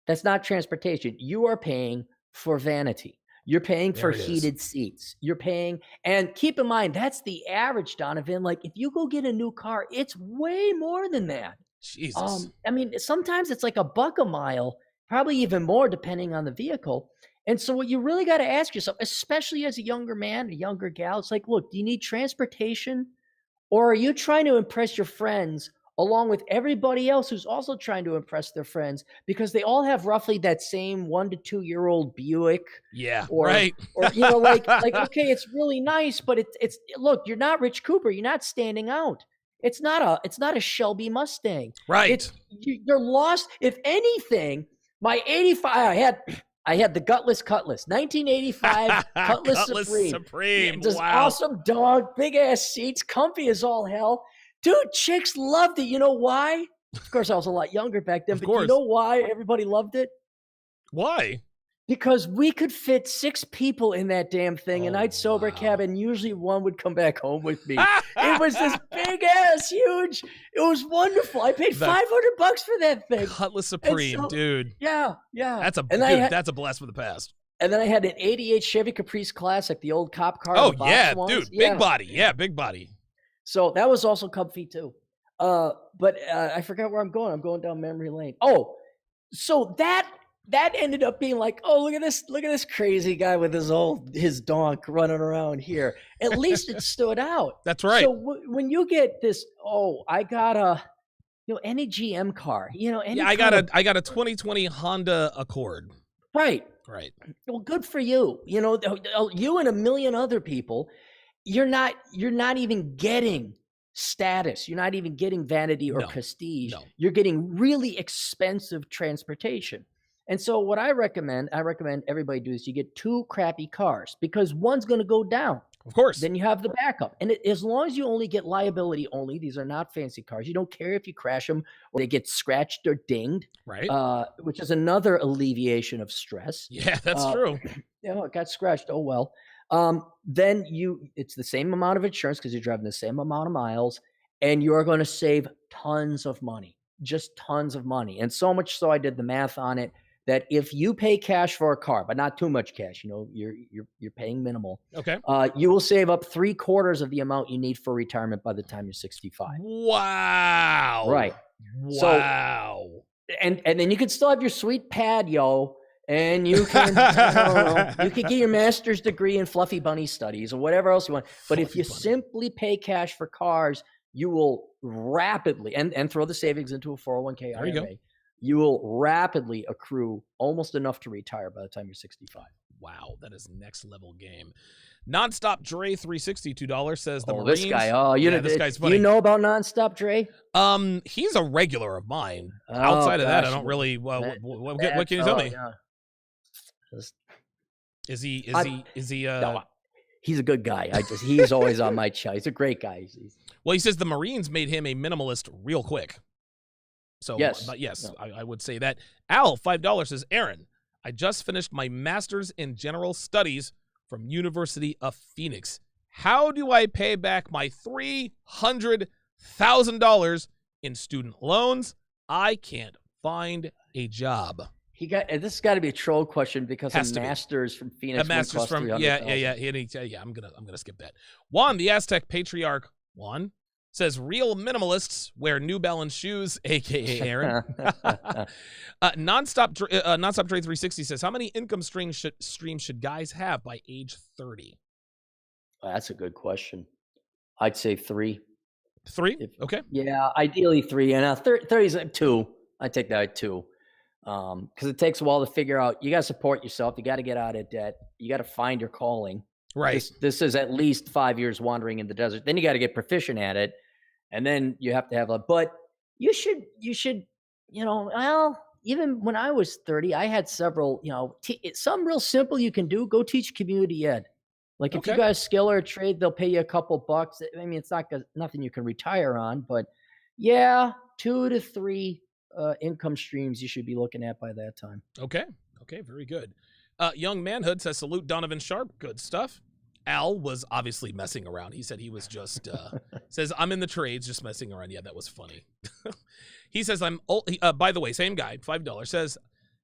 That's not transportation. You are paying for vanity. You're paying for heated seats. You're paying, and keep in mind, that's the average, Donovan. Like if you go get a new car, it's way more than that. Jesus. I mean, sometimes it's like $1 a mile, probably even more depending on the vehicle. And so what you really got to ask yourself, especially as a younger man, a younger gal, it's like, look, do you need transportation, or are you trying to impress your friends along with everybody else who's also trying to impress their friends because they all have roughly that same 1 to 2 year old Buick? Yeah, or, right. Or, you know, like, okay, it's really nice, but it's look, you're not Rich Cooper. You're not standing out. It's not a Shelby Mustang. Right. You're lost. If anything, my 85, I had the Gutless Cutlass, 1985 Cutlass Supreme. Yeah, this wow. awesome dog, big ass seats, comfy as all hell. Dude, chicks loved it. You know why? Of course, I was a lot younger back then, but you know why everybody loved it? Why? Because we could fit 6 people in that damn thing, and I'd sober cab, and usually one would come back home with me. It was this big ass, huge. It was wonderful. I paid $500 for that thing. Cutlass Supreme, dude. Yeah. That's a blast from the past. And then I had an '88 Chevy Caprice Classic, the old cop car. Oh yeah, dude, big body. Yeah, big body. So that was also comfy too. But I forgot where I'm going. I'm going down memory lane. Oh, so that ended up being like, oh, look at this crazy guy with his donk running around here. At least it stood out. That's right. So when you get this, I got any GM car, I got a 2020 Honda Accord. Right. Well, good for you. You and a million other people, you're not even getting status. You're not even getting vanity or prestige. No. You're getting really expensive transportation. And so what I recommend everybody do is you get 2 crappy cars because one's going to go down. Of course. Then you have the backup. And as long as you only get liability only, these are not fancy cars. You don't care if you crash them or they get scratched or dinged. Right. Which is another alleviation of stress. Yeah, that's true. It got scratched. Oh, well. Then it's the same amount of insurance because you're driving the same amount of miles and you're going to save tons of money, just tons of money. And so much so I did the math on it that if you pay cash for a car, but not too much cash, you're paying minimal. Okay. You will save up 3/4 of the amount you need for retirement by the time you're 65. Wow. Right. Wow. So, and then you can still have your sweet patio, and you can you can get your master's degree in fluffy bunny studies or whatever else you want. But if you simply pay cash for cars, you will rapidly and throw the savings into a 401k IRA. There you go. You will rapidly accrue almost enough to retire by the time you're 65. Wow, that is next level game. Nonstop Dre 360 $2 says the Marines. This guy. This guy's funny. You know about Nonstop Dre? He's a regular of mine. Outside of that, I don't really. What can you tell me? Yeah. Is he? No, he's a good guy. He's always on my show. He's a great guy. Well, he says the Marines made him a minimalist real quick. So yes, I would say that. Al, $5 says, Aaron, I just finished my master's in general studies from University of Phoenix. How do I pay back my $300,000 in student loans? I can't find a job. This has got to be a troll question because a master's from Phoenix. A master's from yeah. I'm gonna skip that. Juan, the Aztec patriarch, says real minimalists wear New Balance shoes, aka Aaron. Nonstop Trade 360 says, how many income streams should guys have by age 30? That's a good question. I'd say 3. 3? Okay. Yeah, ideally 3. And 30 is 2. I take that at 2. Because it takes a while to figure out. You got to support yourself. You got to get out of debt. You got to find your calling. Right. This is at least 5 years wandering in the desert. Then you got to get proficient at it. And then you have to have but you should, well, even when I was 30, I had several, some real simple you can do. Go teach community ed. Like if you got a skill or a trade, they'll pay you a couple bucks. I mean, it's nothing you can retire on, but yeah, 2 to 3 income streams you should be looking at by that time. Okay. Very good. Young Manhood says, salute Donovan Sharpe. Good stuff. Al was obviously messing around. He said he was just, says, I'm in the trades, just messing around. Yeah, that was funny. He says, by the way, same guy, $5, says,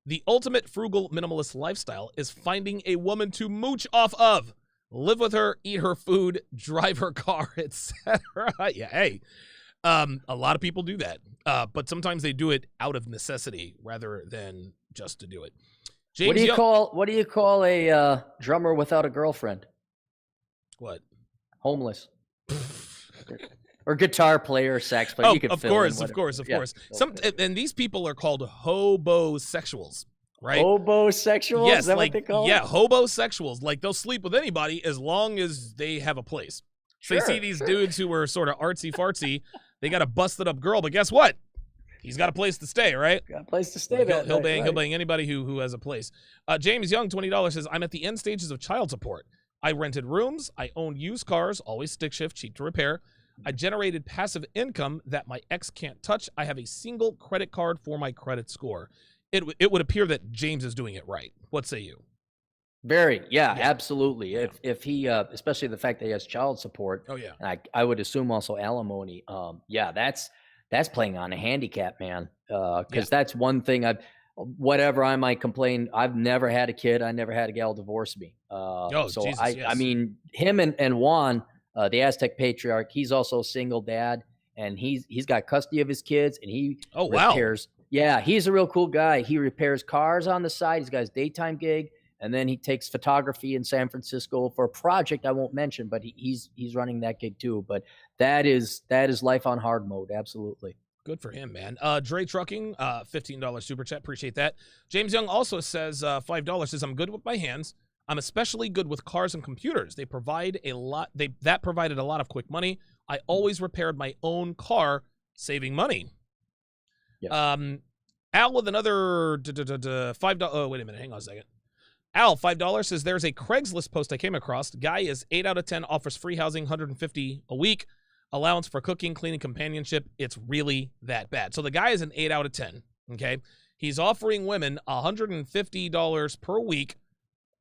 the ultimate frugal minimalist lifestyle is finding a woman to mooch off of. Live with her, eat her food, drive her car, etc. Yeah, hey, a lot of people do that, but sometimes they do it out of necessity rather than just to do it. James, what do you call a drummer without a girlfriend? What? Homeless. Or guitar player, sax player. Oh, you can of course. And these people are called hobosexuals, right? Hobosexuals? Yes, Is that what they call it? Hobosexuals. Like they'll sleep with anybody as long as they have a place. So they see these dudes who were sort of artsy fartsy. They got a busted up girl, but guess what? He's got a place to stay, right? Got a place to stay. He'll bang anybody who has a place. James Young, $20 says, I'm at the end stages of child support. I rented rooms. I owned used cars, always stick shift, cheap to repair. I generated passive income that my ex can't touch. I have a single credit card for my credit score. It would appear that James is doing it right. What say you? Yeah, absolutely. If he, especially the fact that he has child support. Oh yeah. And I would assume also alimony. That's playing on a handicap, man. Because that's one thing whatever I might complain, I've never had a kid. I never had a gal divorce me. Jesus, I mean, him and Juan, the Aztec patriarch, he's also a single dad, and he's got custody of his kids, and he repairs. Wow. Yeah, he's a real cool guy. He repairs cars on the side. He's got his daytime gig, and then he takes photography in San Francisco for a project I won't mention, but he's running that gig too. But that is life on hard mode. Absolutely. Good for him, man. Dre Trucking, $15 super chat. Appreciate that. James Young also says, $5 says, I'm good with my hands. I'm especially good with cars and computers. They provide that provided a lot of quick money. I always repaired my own car, saving money. Yes. Al with another $5. Oh, wait a minute. Hang on a second. Al, $5 says, there's a Craigslist post I came across. Guy is 8 out of 10, offers free housing, $150 a week. Allowance for cooking, cleaning, companionship. It's really that bad. So the guy is an 8 out of 10. Okay. He's offering women $150 per week,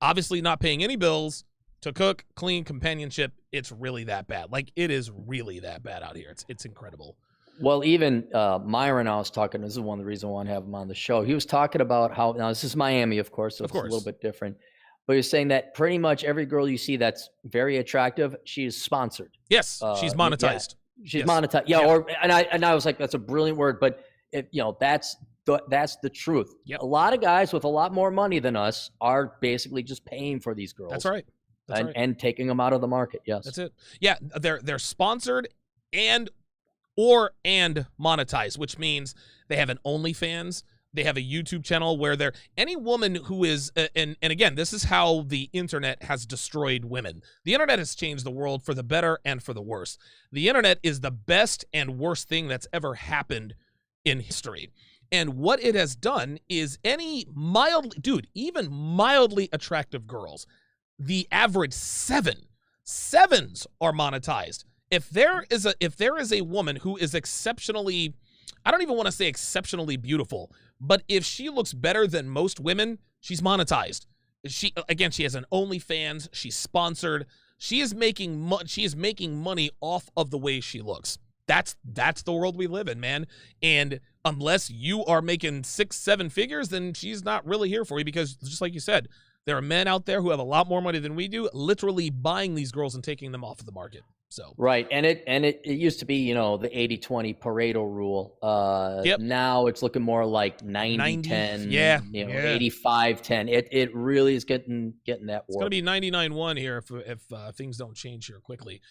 obviously not paying any bills, to cook, clean, companionship. It's really that bad. Like, it is really that bad out here. It's incredible. Well, even Myron, I was talking, this is one of the reasons I want to have him on the show. He was talking about how, now this is Miami, of course, so it's a little bit different. But you're saying that pretty much every girl you see that's very attractive, she is sponsored. Yes, she's monetized. Yeah, she's monetized. Yeah, and I was like, that's a brilliant word, but that's the truth. Yep. A lot of guys with a lot more money than us are basically just paying for these girls. That's right. And taking them out of the market. Yes, that's it. Yeah, they're sponsored and monetized, which means they have an OnlyFans. They have a YouTube channel where any woman who is, and again, this is how the internet has destroyed women. The internet has changed the world for the better and for the worse. The internet is the best and worst thing that's ever happened in history. And what it has done is even mildly attractive girls, the average sevens are monetized. If there is a woman who is exceptionally, I don't even want to say exceptionally beautiful, but if she looks better than most women, she's monetized. She has an OnlyFans. She's sponsored. She is making money off of the way she looks. That's the world we live in, man. And unless you are making 6-7 figures, then she's not really here for you, because just like you said, there are men out there who have a lot more money than we do, literally buying these girls and taking them off of the market. So right, and it used to be, the 80-20 Pareto rule. Yep. Now it's looking more like 90-10. Yeah, 85-10. It really is getting that. It's going to be 99-1 here if things don't change here quickly.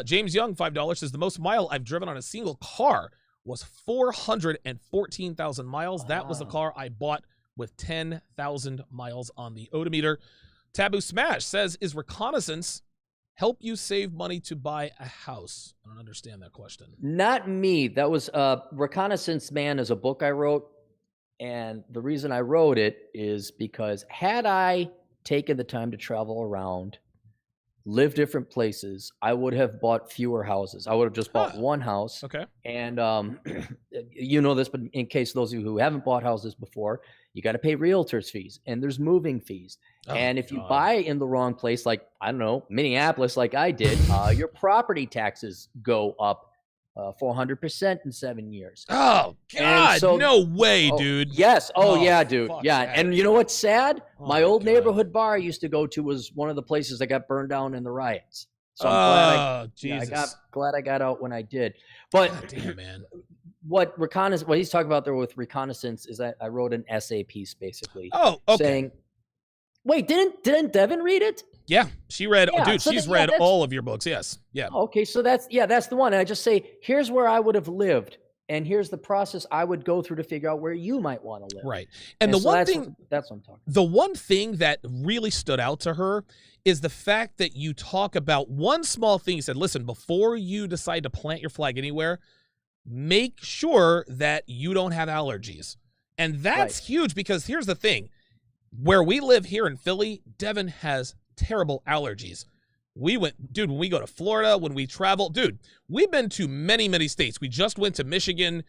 James Young, $5 says, the most mile I've driven on a single car was 414,000 miles. That was the car I bought with 10,000 miles on the odometer. Taboo Smash says, is reconnaissance help you save money to buy a house? I don't understand that question. Not me. That was Reconnaissance Man is a book I wrote. And the reason I wrote it is because had I taken the time to travel around, live different places, I would have bought fewer houses. I would have just bought one house. Okay. And you know this, but in case those of you who haven't bought houses before, you got to pay realtors fees and there's moving fees. And if you buy in the wrong place, like, I don't know, Minneapolis, like I did, your property taxes go up 400% in 7 years. Oh, God, so, no way, dude. Yes. Oh, yeah, dude. Yeah. That. And you know what's sad? My old neighborhood bar I used to go to was one of the places that got burned down in the riots. So I'm glad I got out when I did. But God damn, man. What he's talking about there with reconnaissance is that I wrote an essay piece basically. Oh, okay. Saying, wait, didn't Devin read it? Yeah, she read. Yeah, dude, so she's read all of your books. Yes, yeah. Okay, so that's the one. And I just say, here's where I would have lived, and here's the process I would go through to figure out where you might want to live. Right. And the so one thing that's what I'm talking about. The one thing that really stood out to her is the fact that you talk about one small thing. You said, listen, before you decide to plant your flag anywhere, make sure that you don't have allergies. And that's huge because here's the thing. Where we live here in Philly, Devin has terrible allergies. We went, dude, when we go to Florida, when we travel, dude, we've been to many, many states. We just went to Michigan.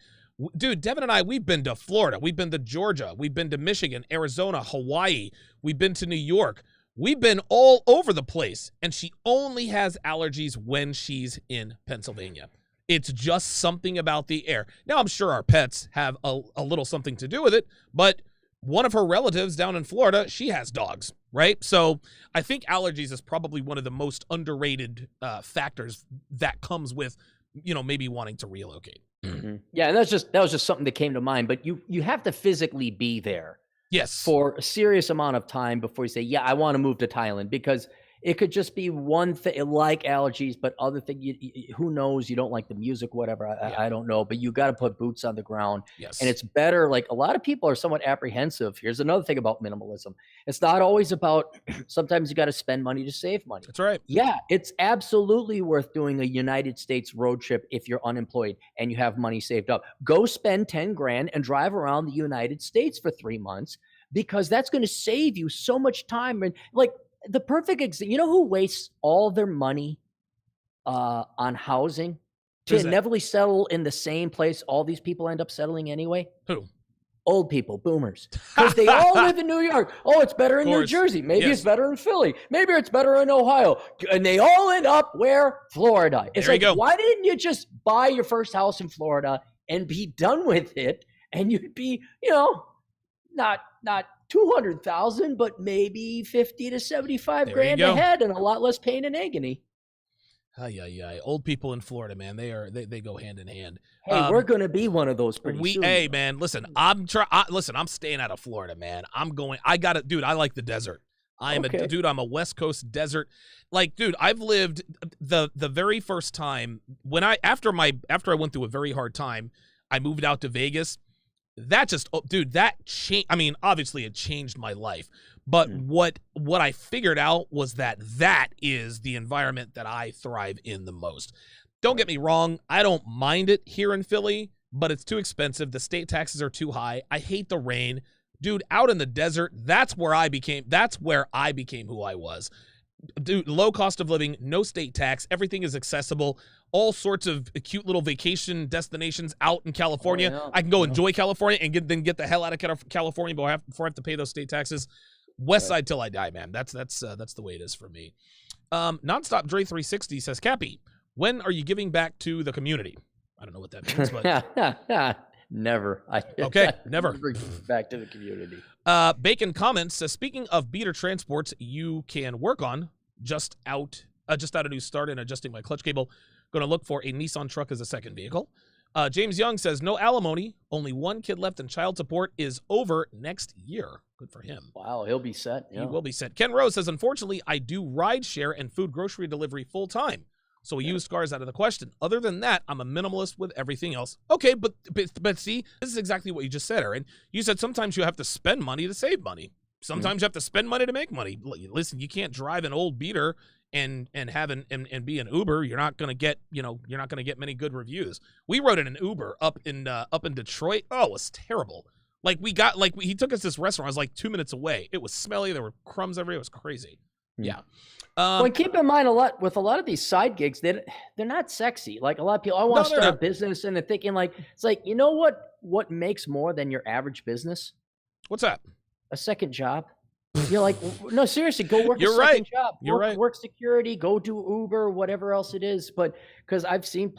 Dude, Devin and I, we've been to Florida. We've been to Georgia. We've been to Michigan, Arizona, Hawaii. We've been to New York. We've been all over the place. And she only has allergies when she's in Pennsylvania. It's just something about the air. Now, I'm sure our pets have a little something to do with it, but one of her relatives down in Florida, she has dogs, right? So I think allergies is probably one of the most underrated factors that comes with, maybe wanting to relocate. Mm-hmm. Yeah, and that was just something that came to mind. But you have to physically be there, yes, for a serious amount of time before you say, yeah, I want to move to Thailand, because it could just be one thing like allergies, but other thing, who knows? You don't like the music, whatever. I don't know, but you got to put boots on the ground. Yes. And it's better. Like, a lot of people are somewhat apprehensive. Here's another thing about minimalism. It's not always about, sometimes you got to spend money to save money. That's right. Yeah. It's absolutely worth doing a United States road trip if you're unemployed and you have money saved up. Go spend 10 grand and drive around the United States for 3 months, because that's going to save you so much time. And like, the perfect example, you know who wastes all their money on housing to inevitably settle in the same place all these people end up settling anyway? Who? Old people, boomers. Because they all live in New York. Oh, it's better in New Jersey. Maybe it's better in Philly. Maybe it's better in Ohio. And they all end up where? Florida. It's like, why didn't you just buy your first house in Florida and be done with it? And you'd be, not 200,000, but maybe 50 to 75 grand ahead, and a lot less pain and agony. Old people in Florida, man, they go hand in hand. Hey, we're gonna be one of those pretty soon. Hey, man, listen, I'm staying out of Florida, man. Dude, I like the desert. I'm a West Coast desert. Like, dude, I've lived the very first time after I went through a very hard time, I moved out to Vegas. That changed. I mean, obviously it changed my life, but what I figured out was that is the environment that I thrive in the most. Don't get me wrong. I don't mind it here in Philly, but it's too expensive. The state taxes are too high. I hate the rain. Dude, out in the desert, that's where I became who I was. Dude, low cost of living, no state tax, everything is accessible, all sorts of cute little vacation destinations out in California. Oh, yeah. I can go enjoy California and get the hell out of California before I have to pay those state taxes. West side till I die, man. That's the way it is for me. Nonstop Dre 360 says, Cappy, when are you giving back to the community? I don't know what that means, but never. Never. Back to the community. Bacon comments, speaking of beater transports you can work on, just out a new start and adjusting my clutch cable. Going to look for a Nissan truck as a second vehicle. James Young says, no alimony, only one kid left, and child support is over next year. Good for him. Wow, he'll be set. Yeah. He will be set. Ken Rose says, unfortunately, I do ride share and food grocery delivery full time. So used car is out of the question. Other than that, I'm a minimalist with everything else. Okay, but see, this is exactly what you just said, Aaron. You said sometimes you have to spend money to save money. Sometimes you have to spend money to make money. Listen, you can't drive an old beater and be an Uber. You're not gonna get many good reviews. We rode in an Uber up in Detroit. Oh, it was terrible. He took us to this restaurant. I was like 2 minutes away. It was smelly. There were crumbs everywhere. It was crazy. Yeah. Well, keep in mind with a lot of these side gigs, they're not sexy. Like a lot of people, I want to start a business, and they're thinking it's like, you know what makes more than your average business? What's that? A second job. You're like, no, seriously, go work a second job. Work security, go do Uber, whatever else it is. But because I've seen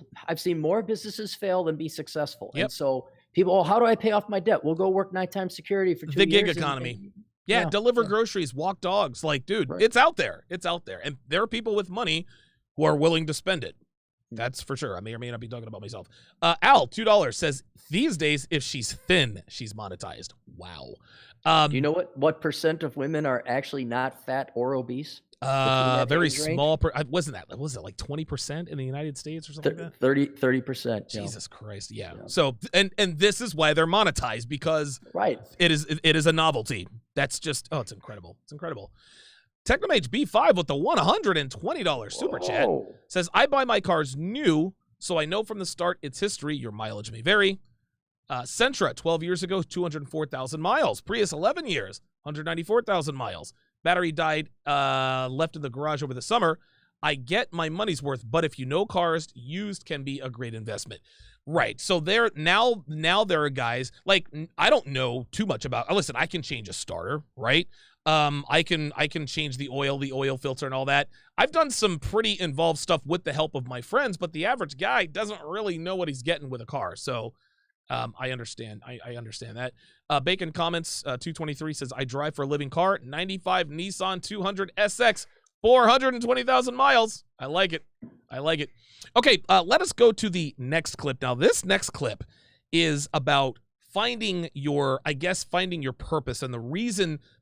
more businesses fail than be successful. Yep. And so people, how do I pay off my debt? We'll go work nighttime security for 2 years. The gig economy. Deliver groceries, walk dogs. Like, dude, It's out there. It's out there. And there are people with money who are willing to spend it. That's for sure. I may or may not be talking about myself. Al, $2 says, these days, if she's thin, she's monetized. Wow. Do you know what percent of women are actually not fat or obese? Very small. Was it like 20% in the United States or something like that? 30%. Jesus Christ. Yeah. So, and this is why they're monetized, because it is a novelty. That's just, it's incredible. It's incredible. Technomage B5 with the $120 super chat says, I buy my cars new, so I know from the start its history. Your mileage may vary. Sentra, 12 years ago, 204,000 miles. Prius, 11 years, 194,000 miles. Battery died, left in the garage over the summer. I get my money's worth, but if you know cars, used can be a great investment. Right. So now there are guys, like, I don't know too much about, listen, I can change a starter, right? I can change the oil filter and all that. I've done some pretty involved stuff with the help of my friends, but the average guy doesn't really know what he's getting with a car. So I understand. I understand that. Bacon comments, 223 says, I drive for a living car, 95 Nissan 200 SX, 420,000 miles. I like it. Okay, let us go to the next clip. Now, this next clip is about finding your purpose and the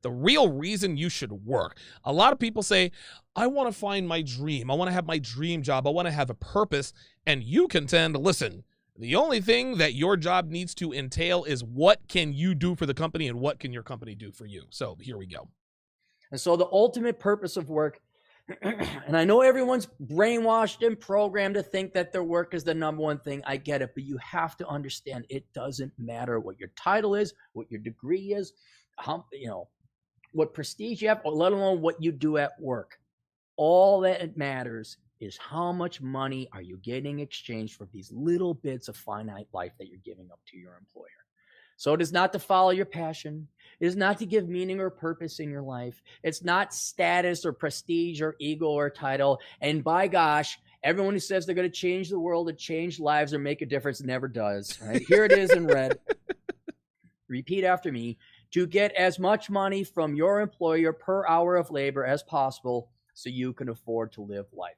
real reason you should work. A lot of people say, I want to find my dream. I want to have my dream job. I want to have a purpose. And you contend, listen, the only thing that your job needs to entail is what can you do for the company and what can your company do for you. So here we go. And so the ultimate purpose of work, and I know everyone's brainwashed and programmed to think that their work is the number one thing. I get it, but you have to understand it doesn't matter what your title is, what your degree is, what prestige you have, or let alone what you do at work. All that it matters is how much money are you getting exchanged for these little bits of finite life that you're giving up to your employer. So it is not to follow your passion. It is not to give meaning or purpose in your life. It's not status or prestige or ego or title. And by gosh, everyone who says they're going to change the world and change lives or make a difference never does. Right? Here it is in red. Repeat after me. To get as much money from your employer per hour of labor as possible so you can afford to live life.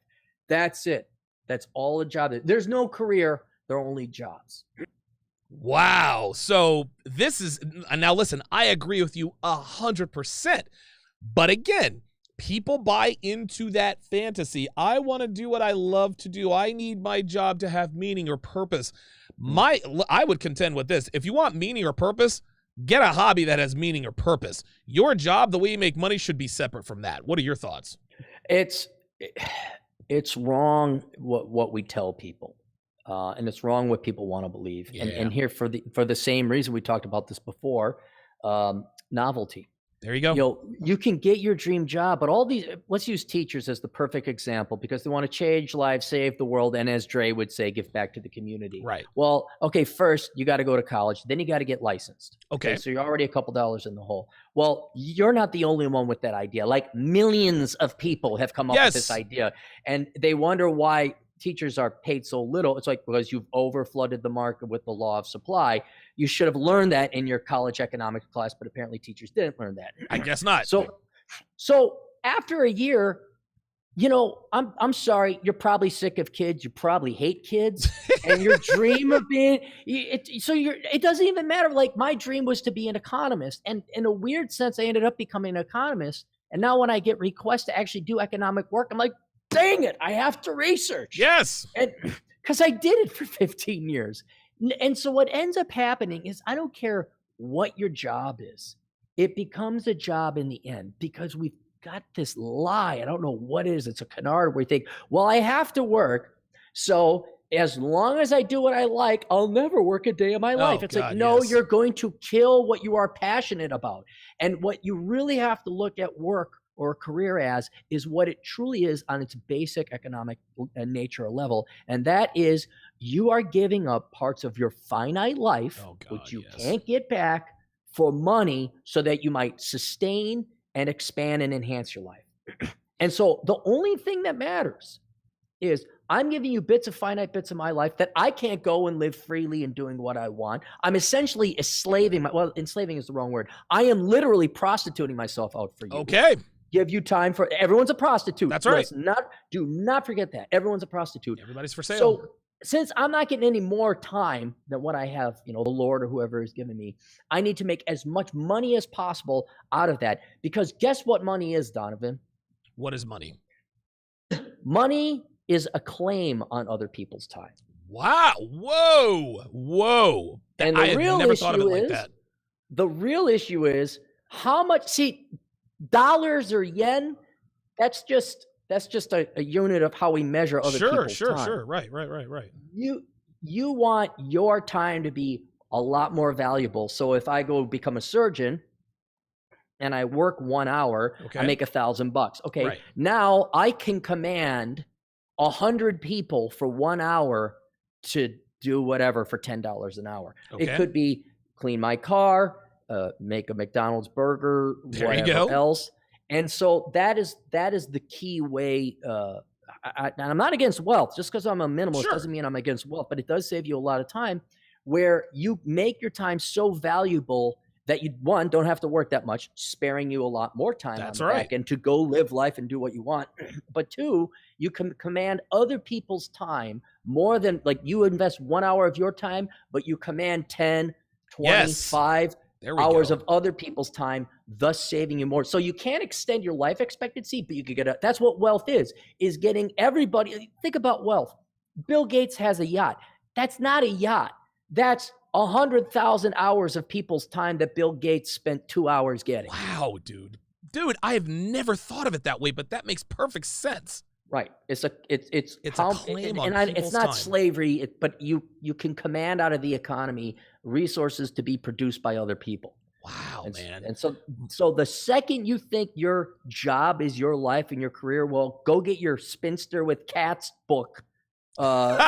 That's it. That's all a job is. There's no career. There are only jobs. Wow. So this is, now listen, I agree with you 100%. But again, people buy into that fantasy. I want to do what I love to do. I need my job to have meaning or purpose. I would contend with this. If you want meaning or purpose, get a hobby that has meaning or purpose. Your job, the way you make money, should be separate from that. What are your thoughts? It's wrong what we tell people, and it's wrong what people want to believe. Yeah. And here for the same reason we talked about this before, novelty. There you go. You can get your dream job, but all these, let's use teachers as the perfect example because they want to change lives, save the world, and as Dre would say, give back to the community. Right. Well, okay, first you got to go to college, then you got to get licensed. Okay. So you're already a couple dollars in the hole. Well, you're not the only one with that idea. Like millions of people have come up with this idea, and they wonder why teachers are paid so little. It's like because you've overflooded the market with the law of supply. You should have learned that in your college economics class, but apparently teachers didn't learn that. I guess not. So after a year, I'm sorry, you're probably sick of kids. You probably hate kids, and your dream of being it doesn't even matter. Like my dream was to be an economist, and in a weird sense, I ended up becoming an economist. And now when I get requests to actually do economic work, I'm like, dang it, I have to research. Yes. And because I did it for 15 years. And so what ends up happening is I don't care what your job is. it becomes a job in the end because we've got this lie. I don't know what it is. It's a canard where you think, well, I have to work. So as long as I do what I like, I'll never work a day of my life. It's God, like, no, yes. you're going to kill what you are passionate about. And what you really have to look at work or a career as is what it truly is on its basic economic nature level. And that is you are giving up parts of your finite life, which you can't get back, for money so that you might sustain and expand and enhance your life. And so the only thing that matters is I'm giving you finite bits of my life that I can't go and live freely and doing what I want. I'm essentially enslaving enslaving is the wrong word. I am literally prostituting myself out for you. Okay. Give you time for everyone's a prostitute. That's right. Do not forget that. Everyone's a prostitute. Everybody's for sale. So since I'm not getting any more time than what I have, the Lord or whoever is giving me, I need to make as much money as possible out of that. Because guess what money is, Donovan? What is money? Money is a claim on other people's time. Wow. Whoa. And I have never thought of it like that. The real issue is how much, dollars or yen, that's just a unit of how we measure other people's time. Sure. Right. You want your time to be a lot more valuable. So if I go become a surgeon and I work 1 hour, I make $1,000. Okay. Right. Now I can command 100 people for 1 hour to do whatever for $10 an hour. Okay. It could be clean my car, make a McDonald's burger, whatever else. And so that is the key way. And I'm not against wealth. Just because I'm a minimalist doesn't mean I'm against wealth, but it does save you a lot of time where you make your time so valuable that you, one, don't have to work that much, sparing you a lot more time on the back end to go live life and do what you want. But two, you can command other people's time more than, like, you invest 1 hour of your time, but you command 10, 25 hours of other people's time, thus saving you more. So you can't extend your life expectancy, but you could get that's what wealth is getting everybody. Think about wealth. Bill Gates has a yacht. That's not a yacht. That's 100,000 hours of people's time that Bill Gates spent 2 hours getting. Wow, dude, I have never thought of it that way, but that makes perfect sense. Right. It's a claim on it's not time. Slavery, but you can command out of the economy resources to be produced by other people. Wow, man. And so the second you think your job is your life and your career, well, go get your Spinster with Cats book, for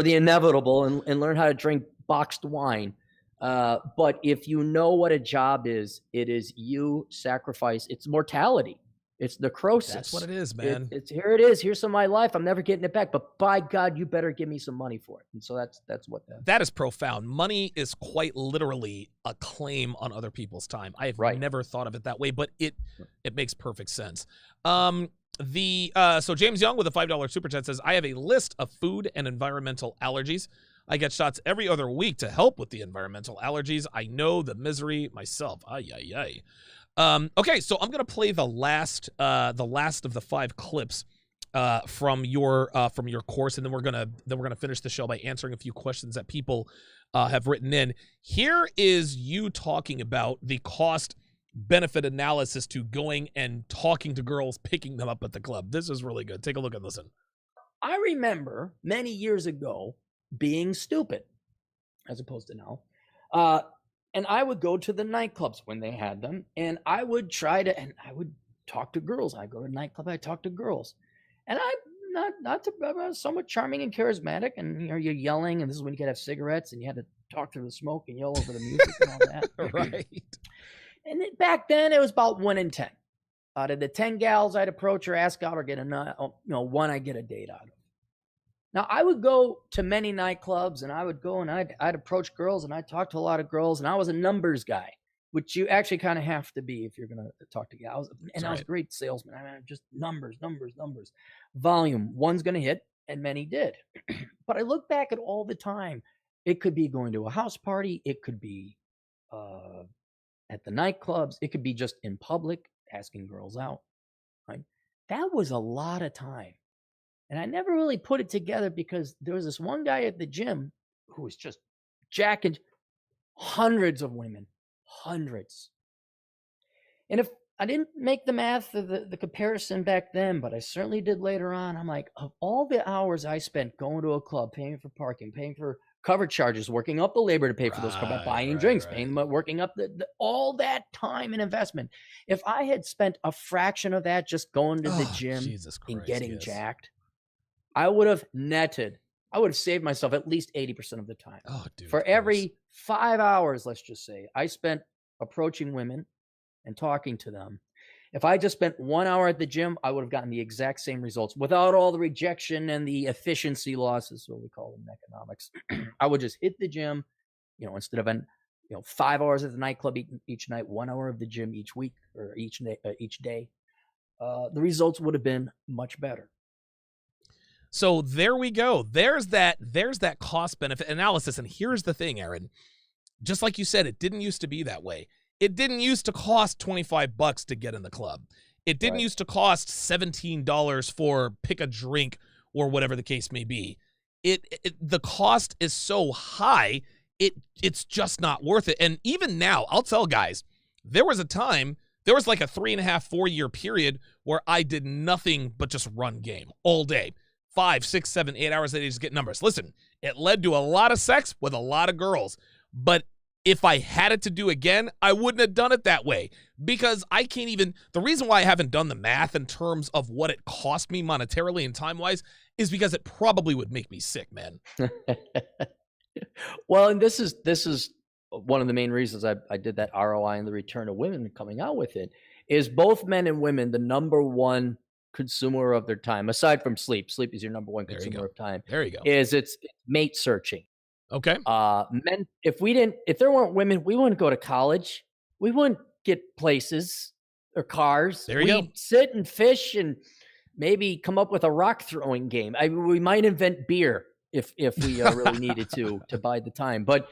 the inevitable and learn how to drink boxed wine. But if you know what a job is, it is you sacrifice. It's mortality. It's necrosis. That's what it is, man. Here it is. Here's some of my life. I'm never getting it back. But by God, you better give me some money for it. And so that's what that is profound. Money is quite literally a claim on other people's time. I have never thought of it that way, but it makes perfect sense. So James Young with a $5 super chat says, I have a list of food and environmental allergies. I get shots every other week to help with the environmental allergies. I know the misery myself. Ay. Okay, so I'm gonna play the last of the 5 clips from your course, and then we're gonna finish the show by answering a few questions that people have written in. Here is you talking about the cost benefit analysis to going and talking to girls, picking them up at the club. This is really good. Take a look and listen. I remember many years ago being stupid, as opposed to now. And I would go to the nightclubs when they had them, and I would I would talk to girls. I go to a nightclub, I talk to girls, and I'm somewhat charming and charismatic, and you're yelling, and this is when you could have cigarettes, and you had to talk through the smoke and yell over the music and all that. Right. And back then it was about 1 in 10. Out of the 10 gals I'd approach or ask out or get one I'd get a date out of. Now, I would go to many nightclubs, and I would go and I'd approach girls, and I'd talk to a lot of girls, and I was a numbers guy, which you actually kind of have to be if you're going to talk to gals. And I was a great salesman. I mean, just numbers. Volume. One's going to hit, and many did. But I look back at all the time. It could be going to a house party. It could be at the nightclubs. It could be just in public, asking girls out. Right? That was a lot of time. And I never really put it together because there was this one guy at the gym who was just jacking hundreds of women, hundreds. And if I didn't make the math of the comparison back then, but I certainly did later on, I'm like, of all the hours I spent going to a club, paying for parking, paying for cover charges, working up the labor to pay for those covers, buying drinks, paying them, working up all that time and investment. If I had spent a fraction of that just going to the gym and getting jacked, I would have saved myself at least 80% of the time. Oh, dude, for every 5 hours, let's just say, I spent approaching women and talking to them. If I just spent 1 hour at the gym, I would have gotten the exact same results without all the rejection and the efficiency losses, what we call them in economics. I would just hit the gym, instead of 5 hours at the nightclub each night, 1 hour of the gym each week or each day. The results would have been much better. So there we go. There's that cost benefit analysis. And here's the thing, Aaron, just like you said, it didn't used to be that way. It didn't used to cost $25 to get in the club. It didn't used to cost $17 for pick a drink or whatever the case may be. The cost is so high, it's just not worth it. And even now, I'll tell guys, there was like a 3.5, 4 year period where I did nothing but just run game all day. 5, 6, 7, 8 hours a day, just get numbers. Listen, it led to a lot of sex with a lot of girls, but if I had it to do again, I wouldn't have done it that way because the reason why I haven't done the math in terms of what it cost me monetarily and time-wise is because it probably would make me sick, man. Well, and this is one of the main reasons I did that ROI and the return of women coming out with it is both men and women, the number one consumer of their time, aside from sleep is your number one consumer of time. There you go. Is it's mate searching. Okay. Men, if there weren't women, we wouldn't go to college. We wouldn't get places or cars. There you go. We'd sit and fish and maybe come up with a rock throwing game. We might invent beer if we really needed to bide the time. But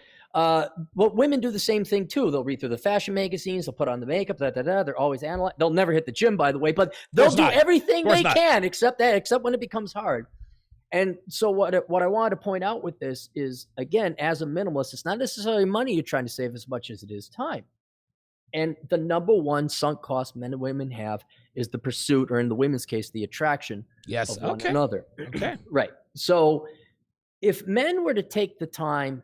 women do the same thing too. They'll read through the fashion magazines. They'll put on the makeup. They're always analyzing. They'll never hit the gym, by the way, but they'll do everything they can except when it becomes hard. And so what I wanted to point out with this is, again, as a minimalist, it's not necessarily money you're trying to save as much as it is time. And the number one sunk cost men and women have is the pursuit, or in the women's case, the attraction of one another. Okay. Right. So if men were to take the time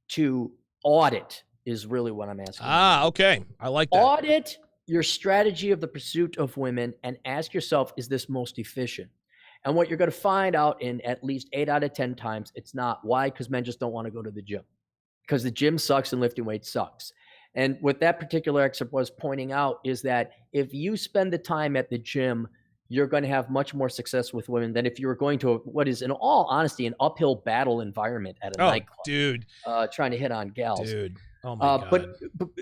to audit is really what I'm asking. Okay. I like that. Audit your strategy of the pursuit of women and ask yourself, is this most efficient? And what you're going to find out in at least 8 out of 10 times, it's not. Why? Because men just don't want to go to the gym. Because the gym sucks and lifting weights sucks. And what that particular excerpt was pointing out is that if you spend the time at the gym, you're going to have much more success with women than if you were going to what is, in all honesty, an uphill battle environment at a nightclub. Dude. Trying to hit on gals. Dude. Oh, my God.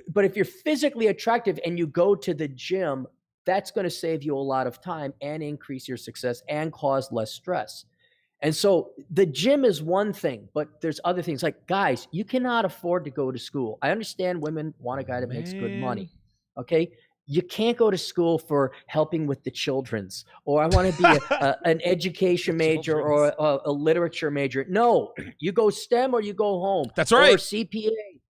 But if you're physically attractive and you go to the gym, that's going to save you a lot of time and increase your success and cause less stress. And so the gym is one thing, but there's other things like, guys, you cannot afford to go to school. I understand women want a guy that makes good money. Okay. You can't go to school for helping with the children's, or I want to be an education major or a literature major. No, you go STEM or you go home. That's right. Or CPA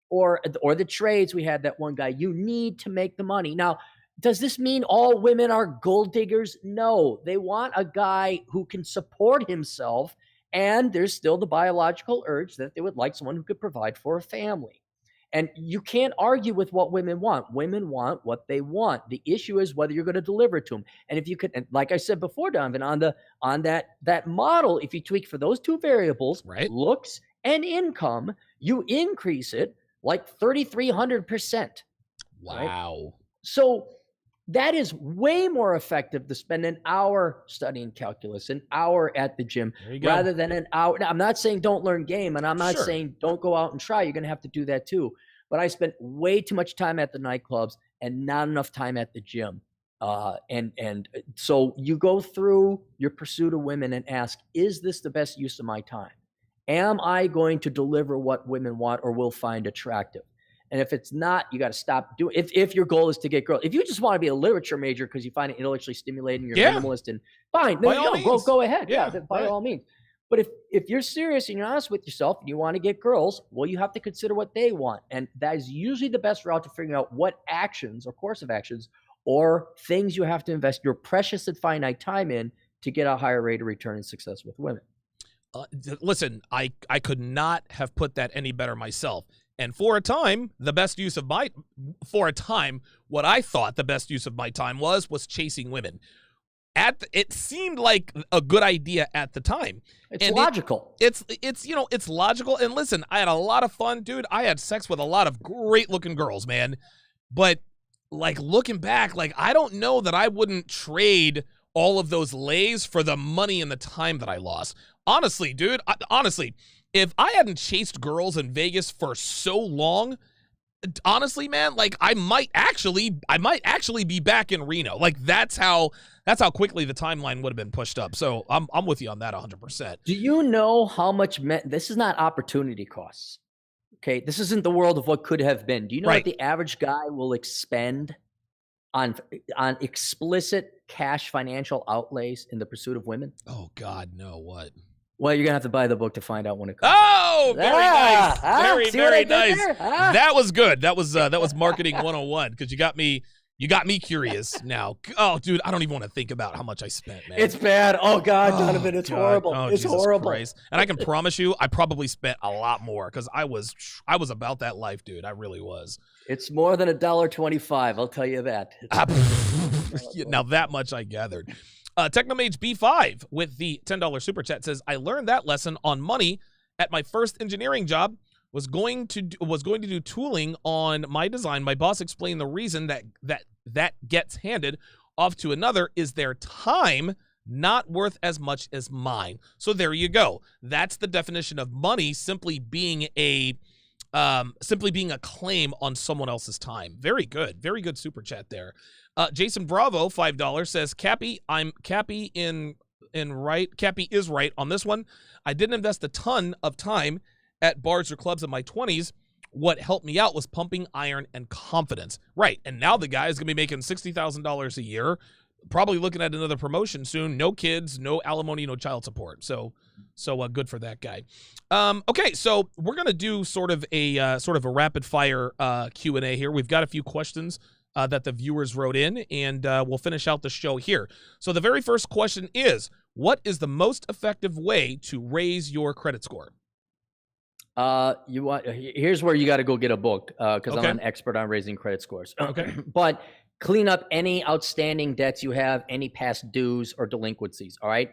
or the trades. We had that one guy. You need to make the money. Now, does this mean all women are gold diggers? No, they want a guy who can support himself, and there's still the biological urge that they would like someone who could provide for a family. And you can't argue with what women want. Women want what they want. The issue is whether you're going to deliver it to them. And if you could, and like I said before, Donovan, on that model, if you tweak for those two variables, looks and income, you increase it like 3,300%. Wow. Right? So that is way more effective to spend an hour studying calculus, an hour at the gym, rather than an hour. Now, I'm not saying don't learn game, and I'm not saying don't go out and try. You're going to have to do that too. But I spent way too much time at the nightclubs and not enough time at the gym. And so you go through your pursuit of women and ask, is this the best use of my time? Am I going to deliver what women want or will find attractive? And if it's not, you got to stop doing it. If your goal is to get girls, if you just want to be a literature major because you find it intellectually stimulating, you're a minimalist, and fine, go ahead. Yeah, by all means. But if you're serious and you're honest with yourself and you want to get girls, well, you have to consider what they want. And that is usually the best route to figuring out what actions or course of actions or things you have to invest your precious and finite time in to get a higher rate of return and success with women. Listen, I could not have put that any better myself. And for a time, what I thought the best use of my time was chasing women. It seemed like a good idea at the time. It's logical. It's logical. And listen, I had a lot of fun, dude. I had sex with a lot of great looking girls, man. But like looking back, like I don't know that I wouldn't trade all of those lays for the money and the time that I lost. Honestly, dude, if I hadn't chased girls in Vegas for so long, honestly, man, like I might actually be back in Reno. Like that's how quickly the timeline would have been pushed up. So I'm with you on that 100%. Do you know how much this is not opportunity costs? Okay, this isn't the world of what could have been. Do you know what the average guy will expend on explicit cash financial outlays in the pursuit of women? Oh God, no, what? Well, you're gonna have to buy the book to find out when it comes. Oh, very nice. Very nice. That was good. That was marketing 101 because you got me curious now. Oh, dude, I don't even want to think about how much I spent, man. It's bad. Oh God, Donovan, it's horrible. Oh, it's Jesus horrible. Christ. And I can promise you, I probably spent a lot more because I was about that life, dude. I really was. It's more than $1.25. I'll tell you that. Now that much I gathered. Technomage B5 with the $10 super chat says, I learned that lesson on money at my first engineering job. Was going to do tooling on my design. My boss explained the reason that gets handed off to another is their time not worth as much as mine. So there you go. That's the definition of money simply being a claim on someone else's time. Very good super chat there. Jason Bravo, $5 says, Cappy is right on this one. I didn't invest a ton of time at bars or clubs in my 20s. What helped me out was pumping iron and confidence. Right, and now the guy is going to be making $60,000 a year, probably looking at another promotion soon. No kids, no alimony, no child support. So good for that guy. Okay, so we're going to do sort of a rapid fire Q&A here. We've got a few questions that the viewers wrote in, and we'll finish out the show here. So the very first question is, what is the most effective way to raise your credit score? Here's where you got to go get a book because I'm an expert on raising credit scores. Okay. But clean up any outstanding debts you have, any past dues or delinquencies. All right.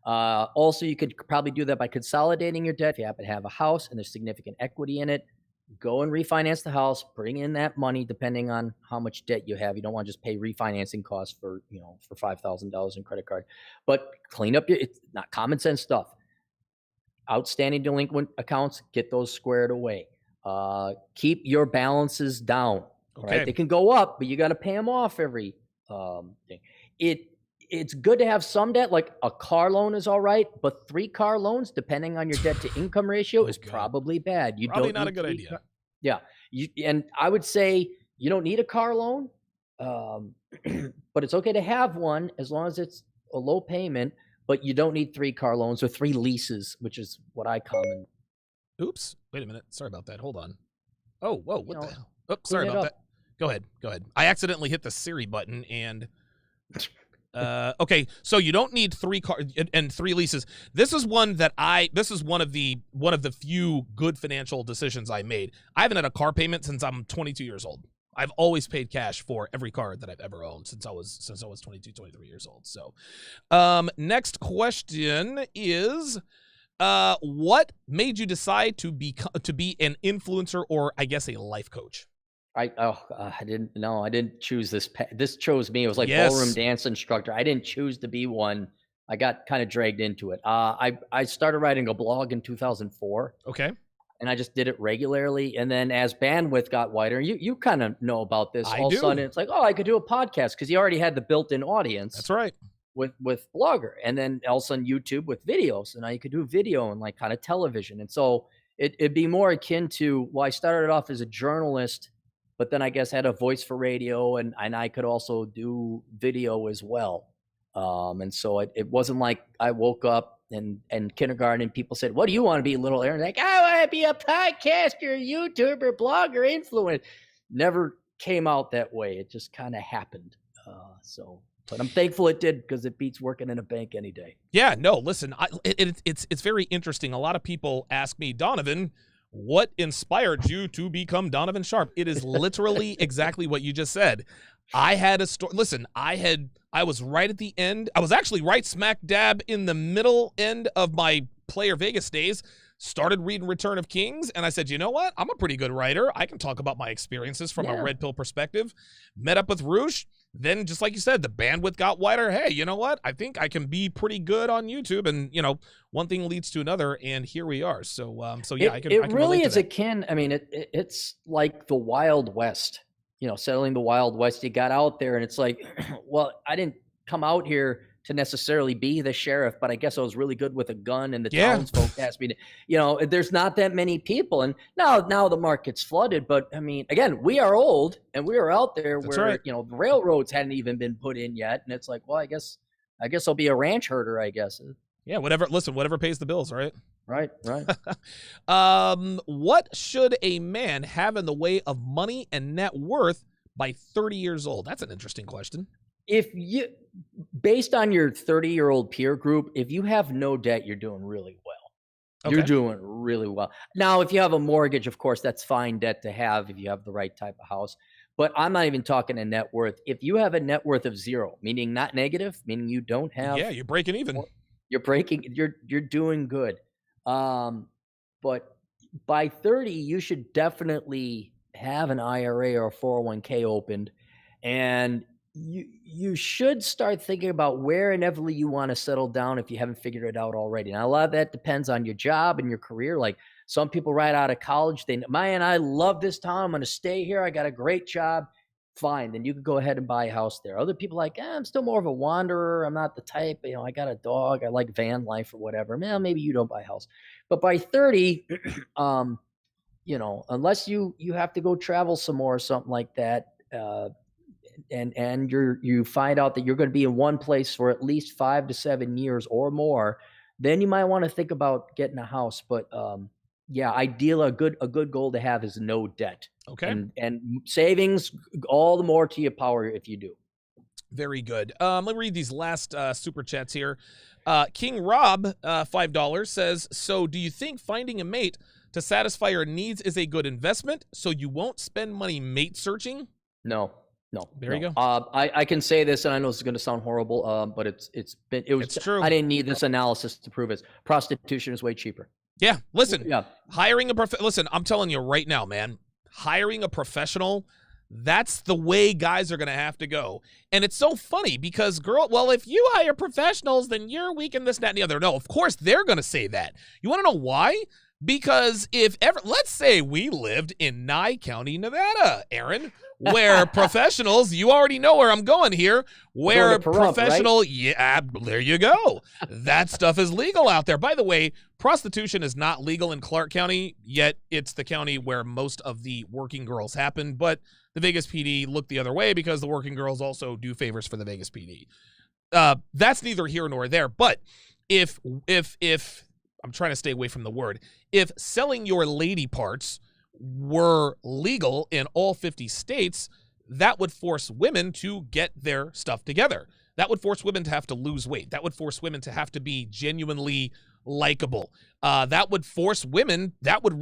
Also, you could probably do that by consolidating your debt. If you happen to have a house and there's significant equity in it, go and refinance the house, bring in that money depending on how much debt you have. You don't want to just pay refinancing costs for $5,000 in credit card, but clean up it's not common sense stuff. Outstanding delinquent accounts, get those squared away. Keep your balances down. Okay. Right? They can go up, but you got to pay them off every thing. It's good to have some debt, like a car loan is all right, but 3 car loans, depending on your debt to income ratio, is probably bad. Probably not a good idea. Yeah. And I would say you don't need a car loan, but it's okay to have one as long as it's a low payment. But you don't need 3 car loans or 3 leases, which is what I common. Oops. Wait a minute. Sorry about that. Hold on. Oh, whoa. What the hell? Oh, sorry about that. Go ahead. I accidentally hit the Siri button and okay. So you don't need 3 car and 3 leases. This is one of the few good financial decisions I made. I haven't had a car payment since I'm 22 years old. I've always paid cash for every car that I've ever owned since I was 22, 23 years old. So, next question is, what made you decide to be an influencer or I guess a life coach? I didn't choose this. This chose me. It was like ballroom dance instructor. I didn't choose to be one. I got kind of dragged into it. I started writing a blog in 2004. Okay. And I just did it regularly. And then as bandwidth got wider, you kind of know about this. All of a sudden, it's like, oh, I could do a podcast because you already had the built-in audience. That's right. With Blogger. And then all of a sudden YouTube with videos. And now you could do video and like kind of television. And so it'd be more akin to, well, I started off as a journalist, but then I guess had a voice for radio and I could also do video as well. And so it wasn't like I woke up and kindergarten, and people said, "What do you want to be, little Aaron?" Like, "I want to be a podcaster, YouTuber, blogger, influencer." Never came out that way. It just kind of happened. But I'm thankful it did, because it beats working in a bank any day. Yeah, no, listen, it's very interesting. A lot of people ask me, Donovan, what inspired you to become Donovan Sharpe? It is literally exactly what you just said. I had a story. Listen, I was right at the end. I was actually right smack dab in the middle end of my Player Vegas days. Started reading Return of Kings, and I said, you know what? I'm a pretty good writer. I can talk about my experiences from a red pill perspective. Met up with Roosh. Then, just like you said, the bandwidth got wider. Hey, you know what? I think I can be pretty good on YouTube, and one thing leads to another, and here we are. So yeah, I can. It really is akin. I mean, it's like the Wild West. Settling the Wild West. You got out there, and it's like, well, I didn't come out here to necessarily be the sheriff, but I guess I was really good with a gun, and the townsfolk asked me to, there's not that many people. And now the market's flooded, but I mean, again, we are old, and we are out there where, the railroads hadn't even been put in yet. And it's like, well, I guess I'll be a ranch herder, I guess. Yeah. Whatever pays the bills. Right. Right. What should a man have in the way of money and net worth by 30 years old? That's an interesting question. If you, based on your 30-year-old peer group, if you have no debt, you're doing really well. Okay. You're doing really well. Now, if you have a mortgage, of course, that's fine debt to have if you have the right type of house. But I'm not even talking a net worth. If you have a net worth of zero, meaning not negative, meaning you don't have. Yeah, you're breaking even. You're doing good. But by 30, you should definitely have an IRA or a 401k opened, and you should start thinking about where inevitably you want to settle down if you haven't figured it out already. Now, a lot of that depends on your job and your career. Like, some people right out of college, I love this town. I'm going to stay here. I got a great job. Fine. Then you can go ahead and buy a house there. Other people like, I'm still more of a wanderer. I'm not the type, I got a dog. I like van life or whatever. Man, maybe you don't buy a house. But by 30, unless you have to go travel some more or something like that, and you find out that you're going to be in one place for at least 5 to 7 years or more, then you might want to think about getting a house. But ideally, a good goal to have is no debt. Okay. And savings, all the more to your power if you do. Very good. Let me read these last super chats here. King Rob, $5 says, so do you think finding a mate to satisfy your needs is a good investment so you won't spend money mate searching? No. There you go. I can say this, and I know this is going to sound horrible, but it's true. I didn't need this analysis to prove it. Prostitution is way cheaper. Yeah. Listen, hiring listen, I'm telling you right now, man, hiring a professional, that's the way guys are going to have to go. And it's so funny because if you hire professionals, then you're weak in this, that, and the other. No, of course they're going to say that. You want to know why? Because let's say we lived in Nye County, Nevada, Aaron, where professionals, you already know where I'm going here, where a professional, right? Yeah, there you go. That stuff is legal out there. By the way, prostitution is not legal in Clark County, yet it's the county where most of the working girls happen. But the Vegas PD looked the other way because the working girls also do favors for the Vegas PD. That's neither here nor there. But if I'm trying to stay away from the word, if selling your lady parts were legal in all 50 states, that would force women to get their stuff together. That would force women to have to lose weight. That would force women to have to be genuinely likable. That would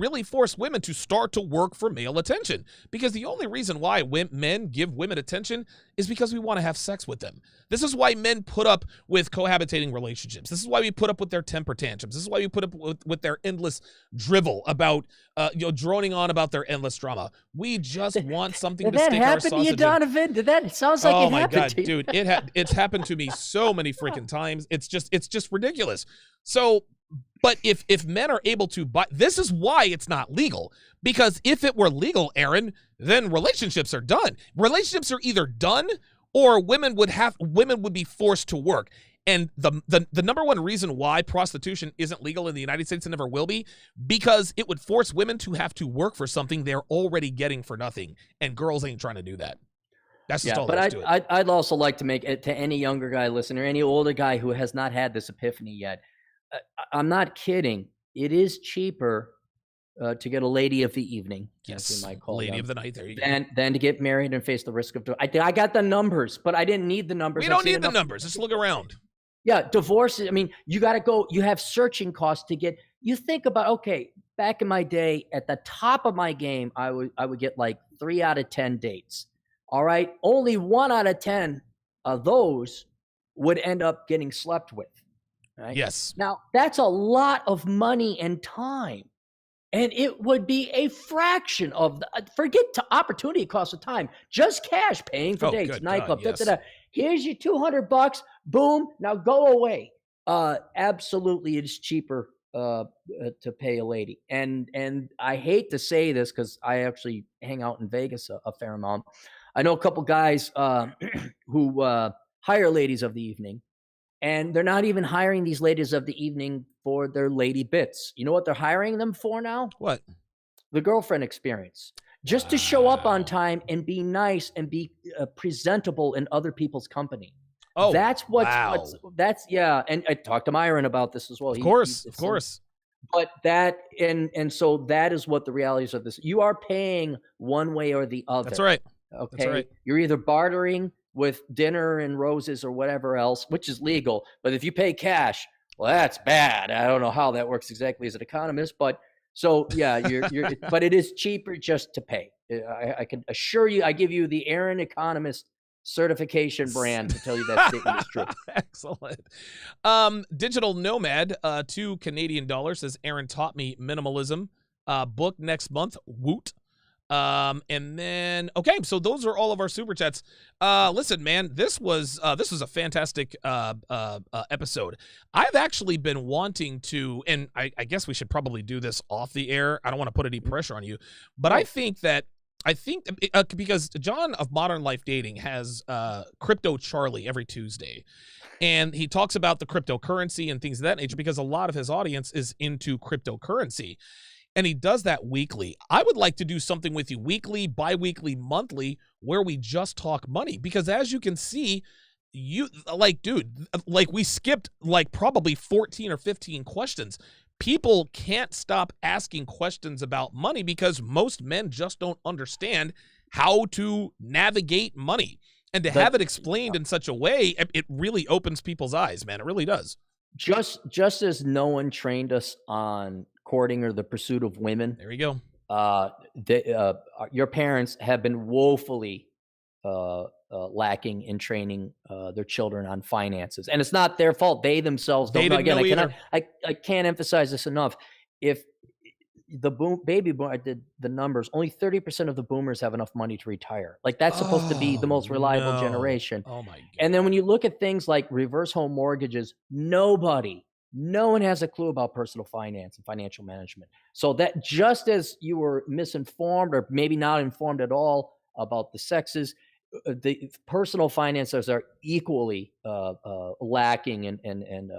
really force women to start to work for male attention, because the only reason why men give women attention is because we want to have sex with them. This is why men put up with cohabitating relationships. This is why we put up with their temper tantrums. This is why we put up with their endless drivel about, droning on about their endless drama. We just want something to stick our sausage in. Did that happen to you, Donovan? It sounds like it happened to you. Oh my God, dude, it's happened to me so many freaking times. It's just ridiculous. So, but if men are able to buy, this is why it's not legal. Because if it were legal, Aaron, then relationships are done. Relationships are either done or women would be forced to work. And the number one reason why prostitution isn't legal in the United States and never will be, because it would force women to have to work for something they're already getting for nothing. And girls ain't trying to do that. That's just all there is to it. I'd also like to make it to any younger guy listener, any older guy who has not had this epiphany yet. I'm not kidding. It is cheaper to get a lady of the evening, as we might call lady them, of the night. There you go. than to get married and face the risk of divorce. I got the numbers, but I didn't need the numbers. We don't need the numbers. Just look around. Yeah, divorce. I mean, you got to go. You have searching costs to get. You think about, okay, back in my day, at the top of my game, I would get like 3 out of 10 dates. All right, only 1 out of 10 of those would end up getting slept with. Right? Yes. Now that's a lot of money and time. And it would be a fraction of forget opportunity cost of time, just cash, paying for dates, nightclub, yes. Here's your $200, boom, now go away. Absolutely, it's cheaper to pay a lady. And I hate to say this because I actually hang out in Vegas a fair amount. I know a couple guys who hire ladies of the evening. And they're not even hiring these ladies of the evening for their lady bits. You know what they're hiring them for now? What? The girlfriend experience. Just to show up on time and be nice and be presentable in other people's company. Oh, that's yeah. And I talked to Aaron about this as well. Of course. But and so that is what the realities of this. You are paying one way or the other. That's right. Okay. That's right. You're either bartering with dinner and roses or whatever else, which is legal. But if you pay cash, well, that's bad. I don't know how that works exactly as an economist, but so yeah, you're but it is cheaper just to pay. I can assure you, I give you the Aaron Economist certification brand to tell you that statement is true. Excellent. Digital Nomad, $2 Canadian, says Aaron taught me minimalism. Book next month. Woot. And then, okay, so those are all of our super chats. Listen, man, this was a fantastic, episode. I've actually been wanting to, and I guess we should probably do this off the air. I don't want to put any pressure on you, but I think because John of Modern Life Dating has, Crypto Charlie every Tuesday. And he talks about the cryptocurrency and things of that nature because a lot of his audience is into cryptocurrency. And he does that weekly. I would like to do something with you weekly, bi-weekly, monthly, where we just talk money. Because as you can see, we skipped like probably 14 or 15 questions. People can't stop asking questions about money because most men just don't understand how to navigate money. And to have it explained in such a way, it really opens people's eyes, man. It really does. Just as no one trained us on courting or the pursuit of women. There you go. Your parents have been woefully lacking in training their children on finances, and it's not their fault. They themselves don't know. Again, I can't emphasize this enough. If the baby boom, I did the numbers, only 30% of the boomers have enough money to retire. Like that's supposed to be the most reliable generation. Oh my God. And then when you look at things like reverse home mortgages, no one has a clue about personal finance and financial management. So that just as you were misinformed or maybe not informed at all about the sexes, the personal finances are equally lacking and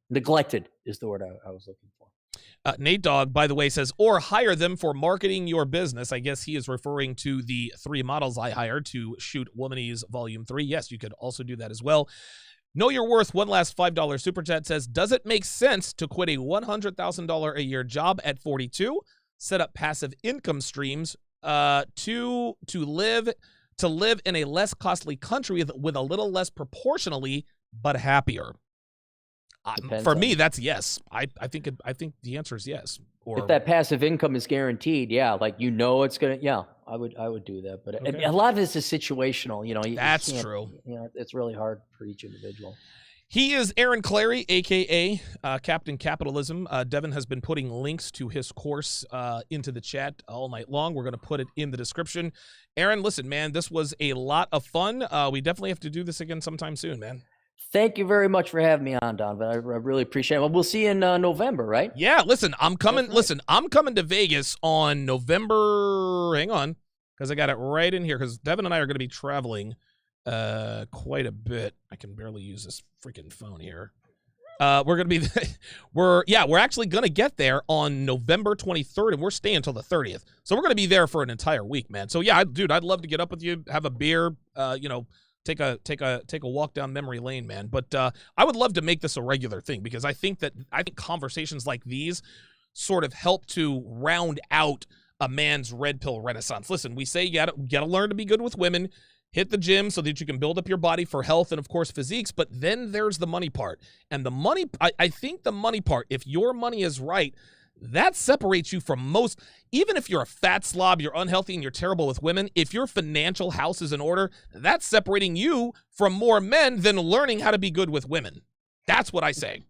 neglected is the word I was looking for. Nate Dogg, by the way, says, or hire them for marketing your business. I guess he is referring to the 3 models I hired to shoot Womanese Volume 3. Yes, you could also do that as well. Know Your Worth, one last $5 super chat says, does it make sense to quit a $100,000 a year job at 42, set up passive income streams to live in a less costly country with a little less proportionally, but happier? For me, that's yes. I think the answer is yes. Or if that passive income is guaranteed, yeah, like it's gonna, yeah, I would do that. But okay. A lot of this is situational. That's true. It's really hard for each individual. He is Aaron Clarey, aka Captain Capitalism. Devin has been putting links to his course into the chat all night long. We're going to put it in the description. Aaron, listen, man, this was a lot of fun. We definitely have to do this again sometime soon, man. Thank you very much for having me on, Donovan. I really appreciate it. Well, we'll see you in November, right? Yeah, listen, I'm coming. Right. Listen, I'm coming to Vegas on November. Hang on, because I got it right in here. Because Devin and I are going to be traveling quite a bit. I can barely use this freaking phone here. We're going to be, we're actually going to get there on November 23rd, and we're staying until the 30th. So we're going to be there for an entire week, man. So yeah, dude, I'd love to get up with you, have a beer, take a walk down memory lane, man. But I would love to make this a regular thing, because I think conversations like these sort of help to round out a man's red pill renaissance. Listen, we say you gotta learn to be good with women, hit the gym so that you can build up your body for health and, of course, physiques. But then there's the money part. And the money, I think the money part, if your money is right, that separates you from most. Even if you're a fat slob, you're unhealthy, and you're terrible with women, if your financial house is in order, that's separating you from more men than learning how to be good with women. That's what I say.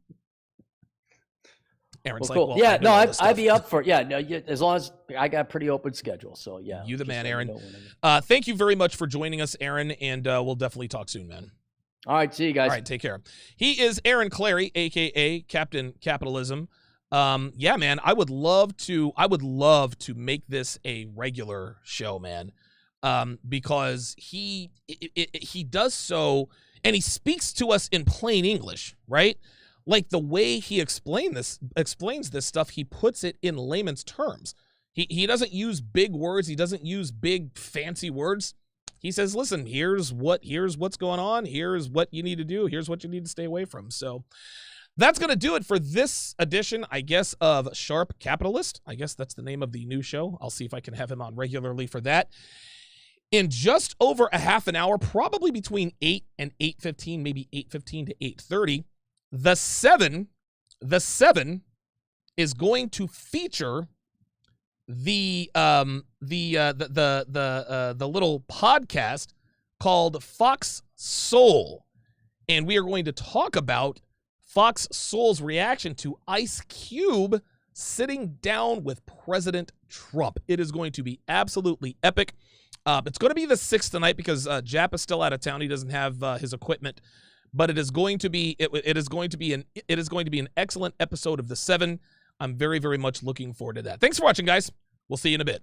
Aaron's cool. well, yeah, no, I'd be up for it. Yeah, no, as long as I got a pretty open schedule. So yeah. You the man, Aaron. Thank you very much for joining us, Aaron, and we'll definitely talk soon, man. All right, see you guys. All right, take care. He is Aaron Clarey, aka Captain Capitalism. Yeah, man, I would love to make this a regular show, man. Because he does so, and he speaks to us in plain English, right? Like the way he explains this stuff, he puts it in layman's terms. He doesn't use big words. He doesn't use big fancy words. He says, listen, here's what's going on. Here's what you need to do. Here's what you need to stay away from. So that's going to do it for this edition, I guess, of Sharpe Capitalist. I guess that's the name of the new show. I'll see if I can have him on regularly for that. In just over a half an hour, probably between 8 and 8:15, maybe 8:15 to 8:30, The Seven is going to feature the little podcast called Fox Soul, and we are going to talk about Fox Soul's reaction to Ice Cube sitting down with President Trump. It is going to be absolutely epic. It's going to be the 6th tonight because Jap is still out of town. He doesn't have his equipment. But it is going to be an excellent episode of The 7. I'm very, very much looking forward to that. Thanks for watching, guys. We'll see you in a bit.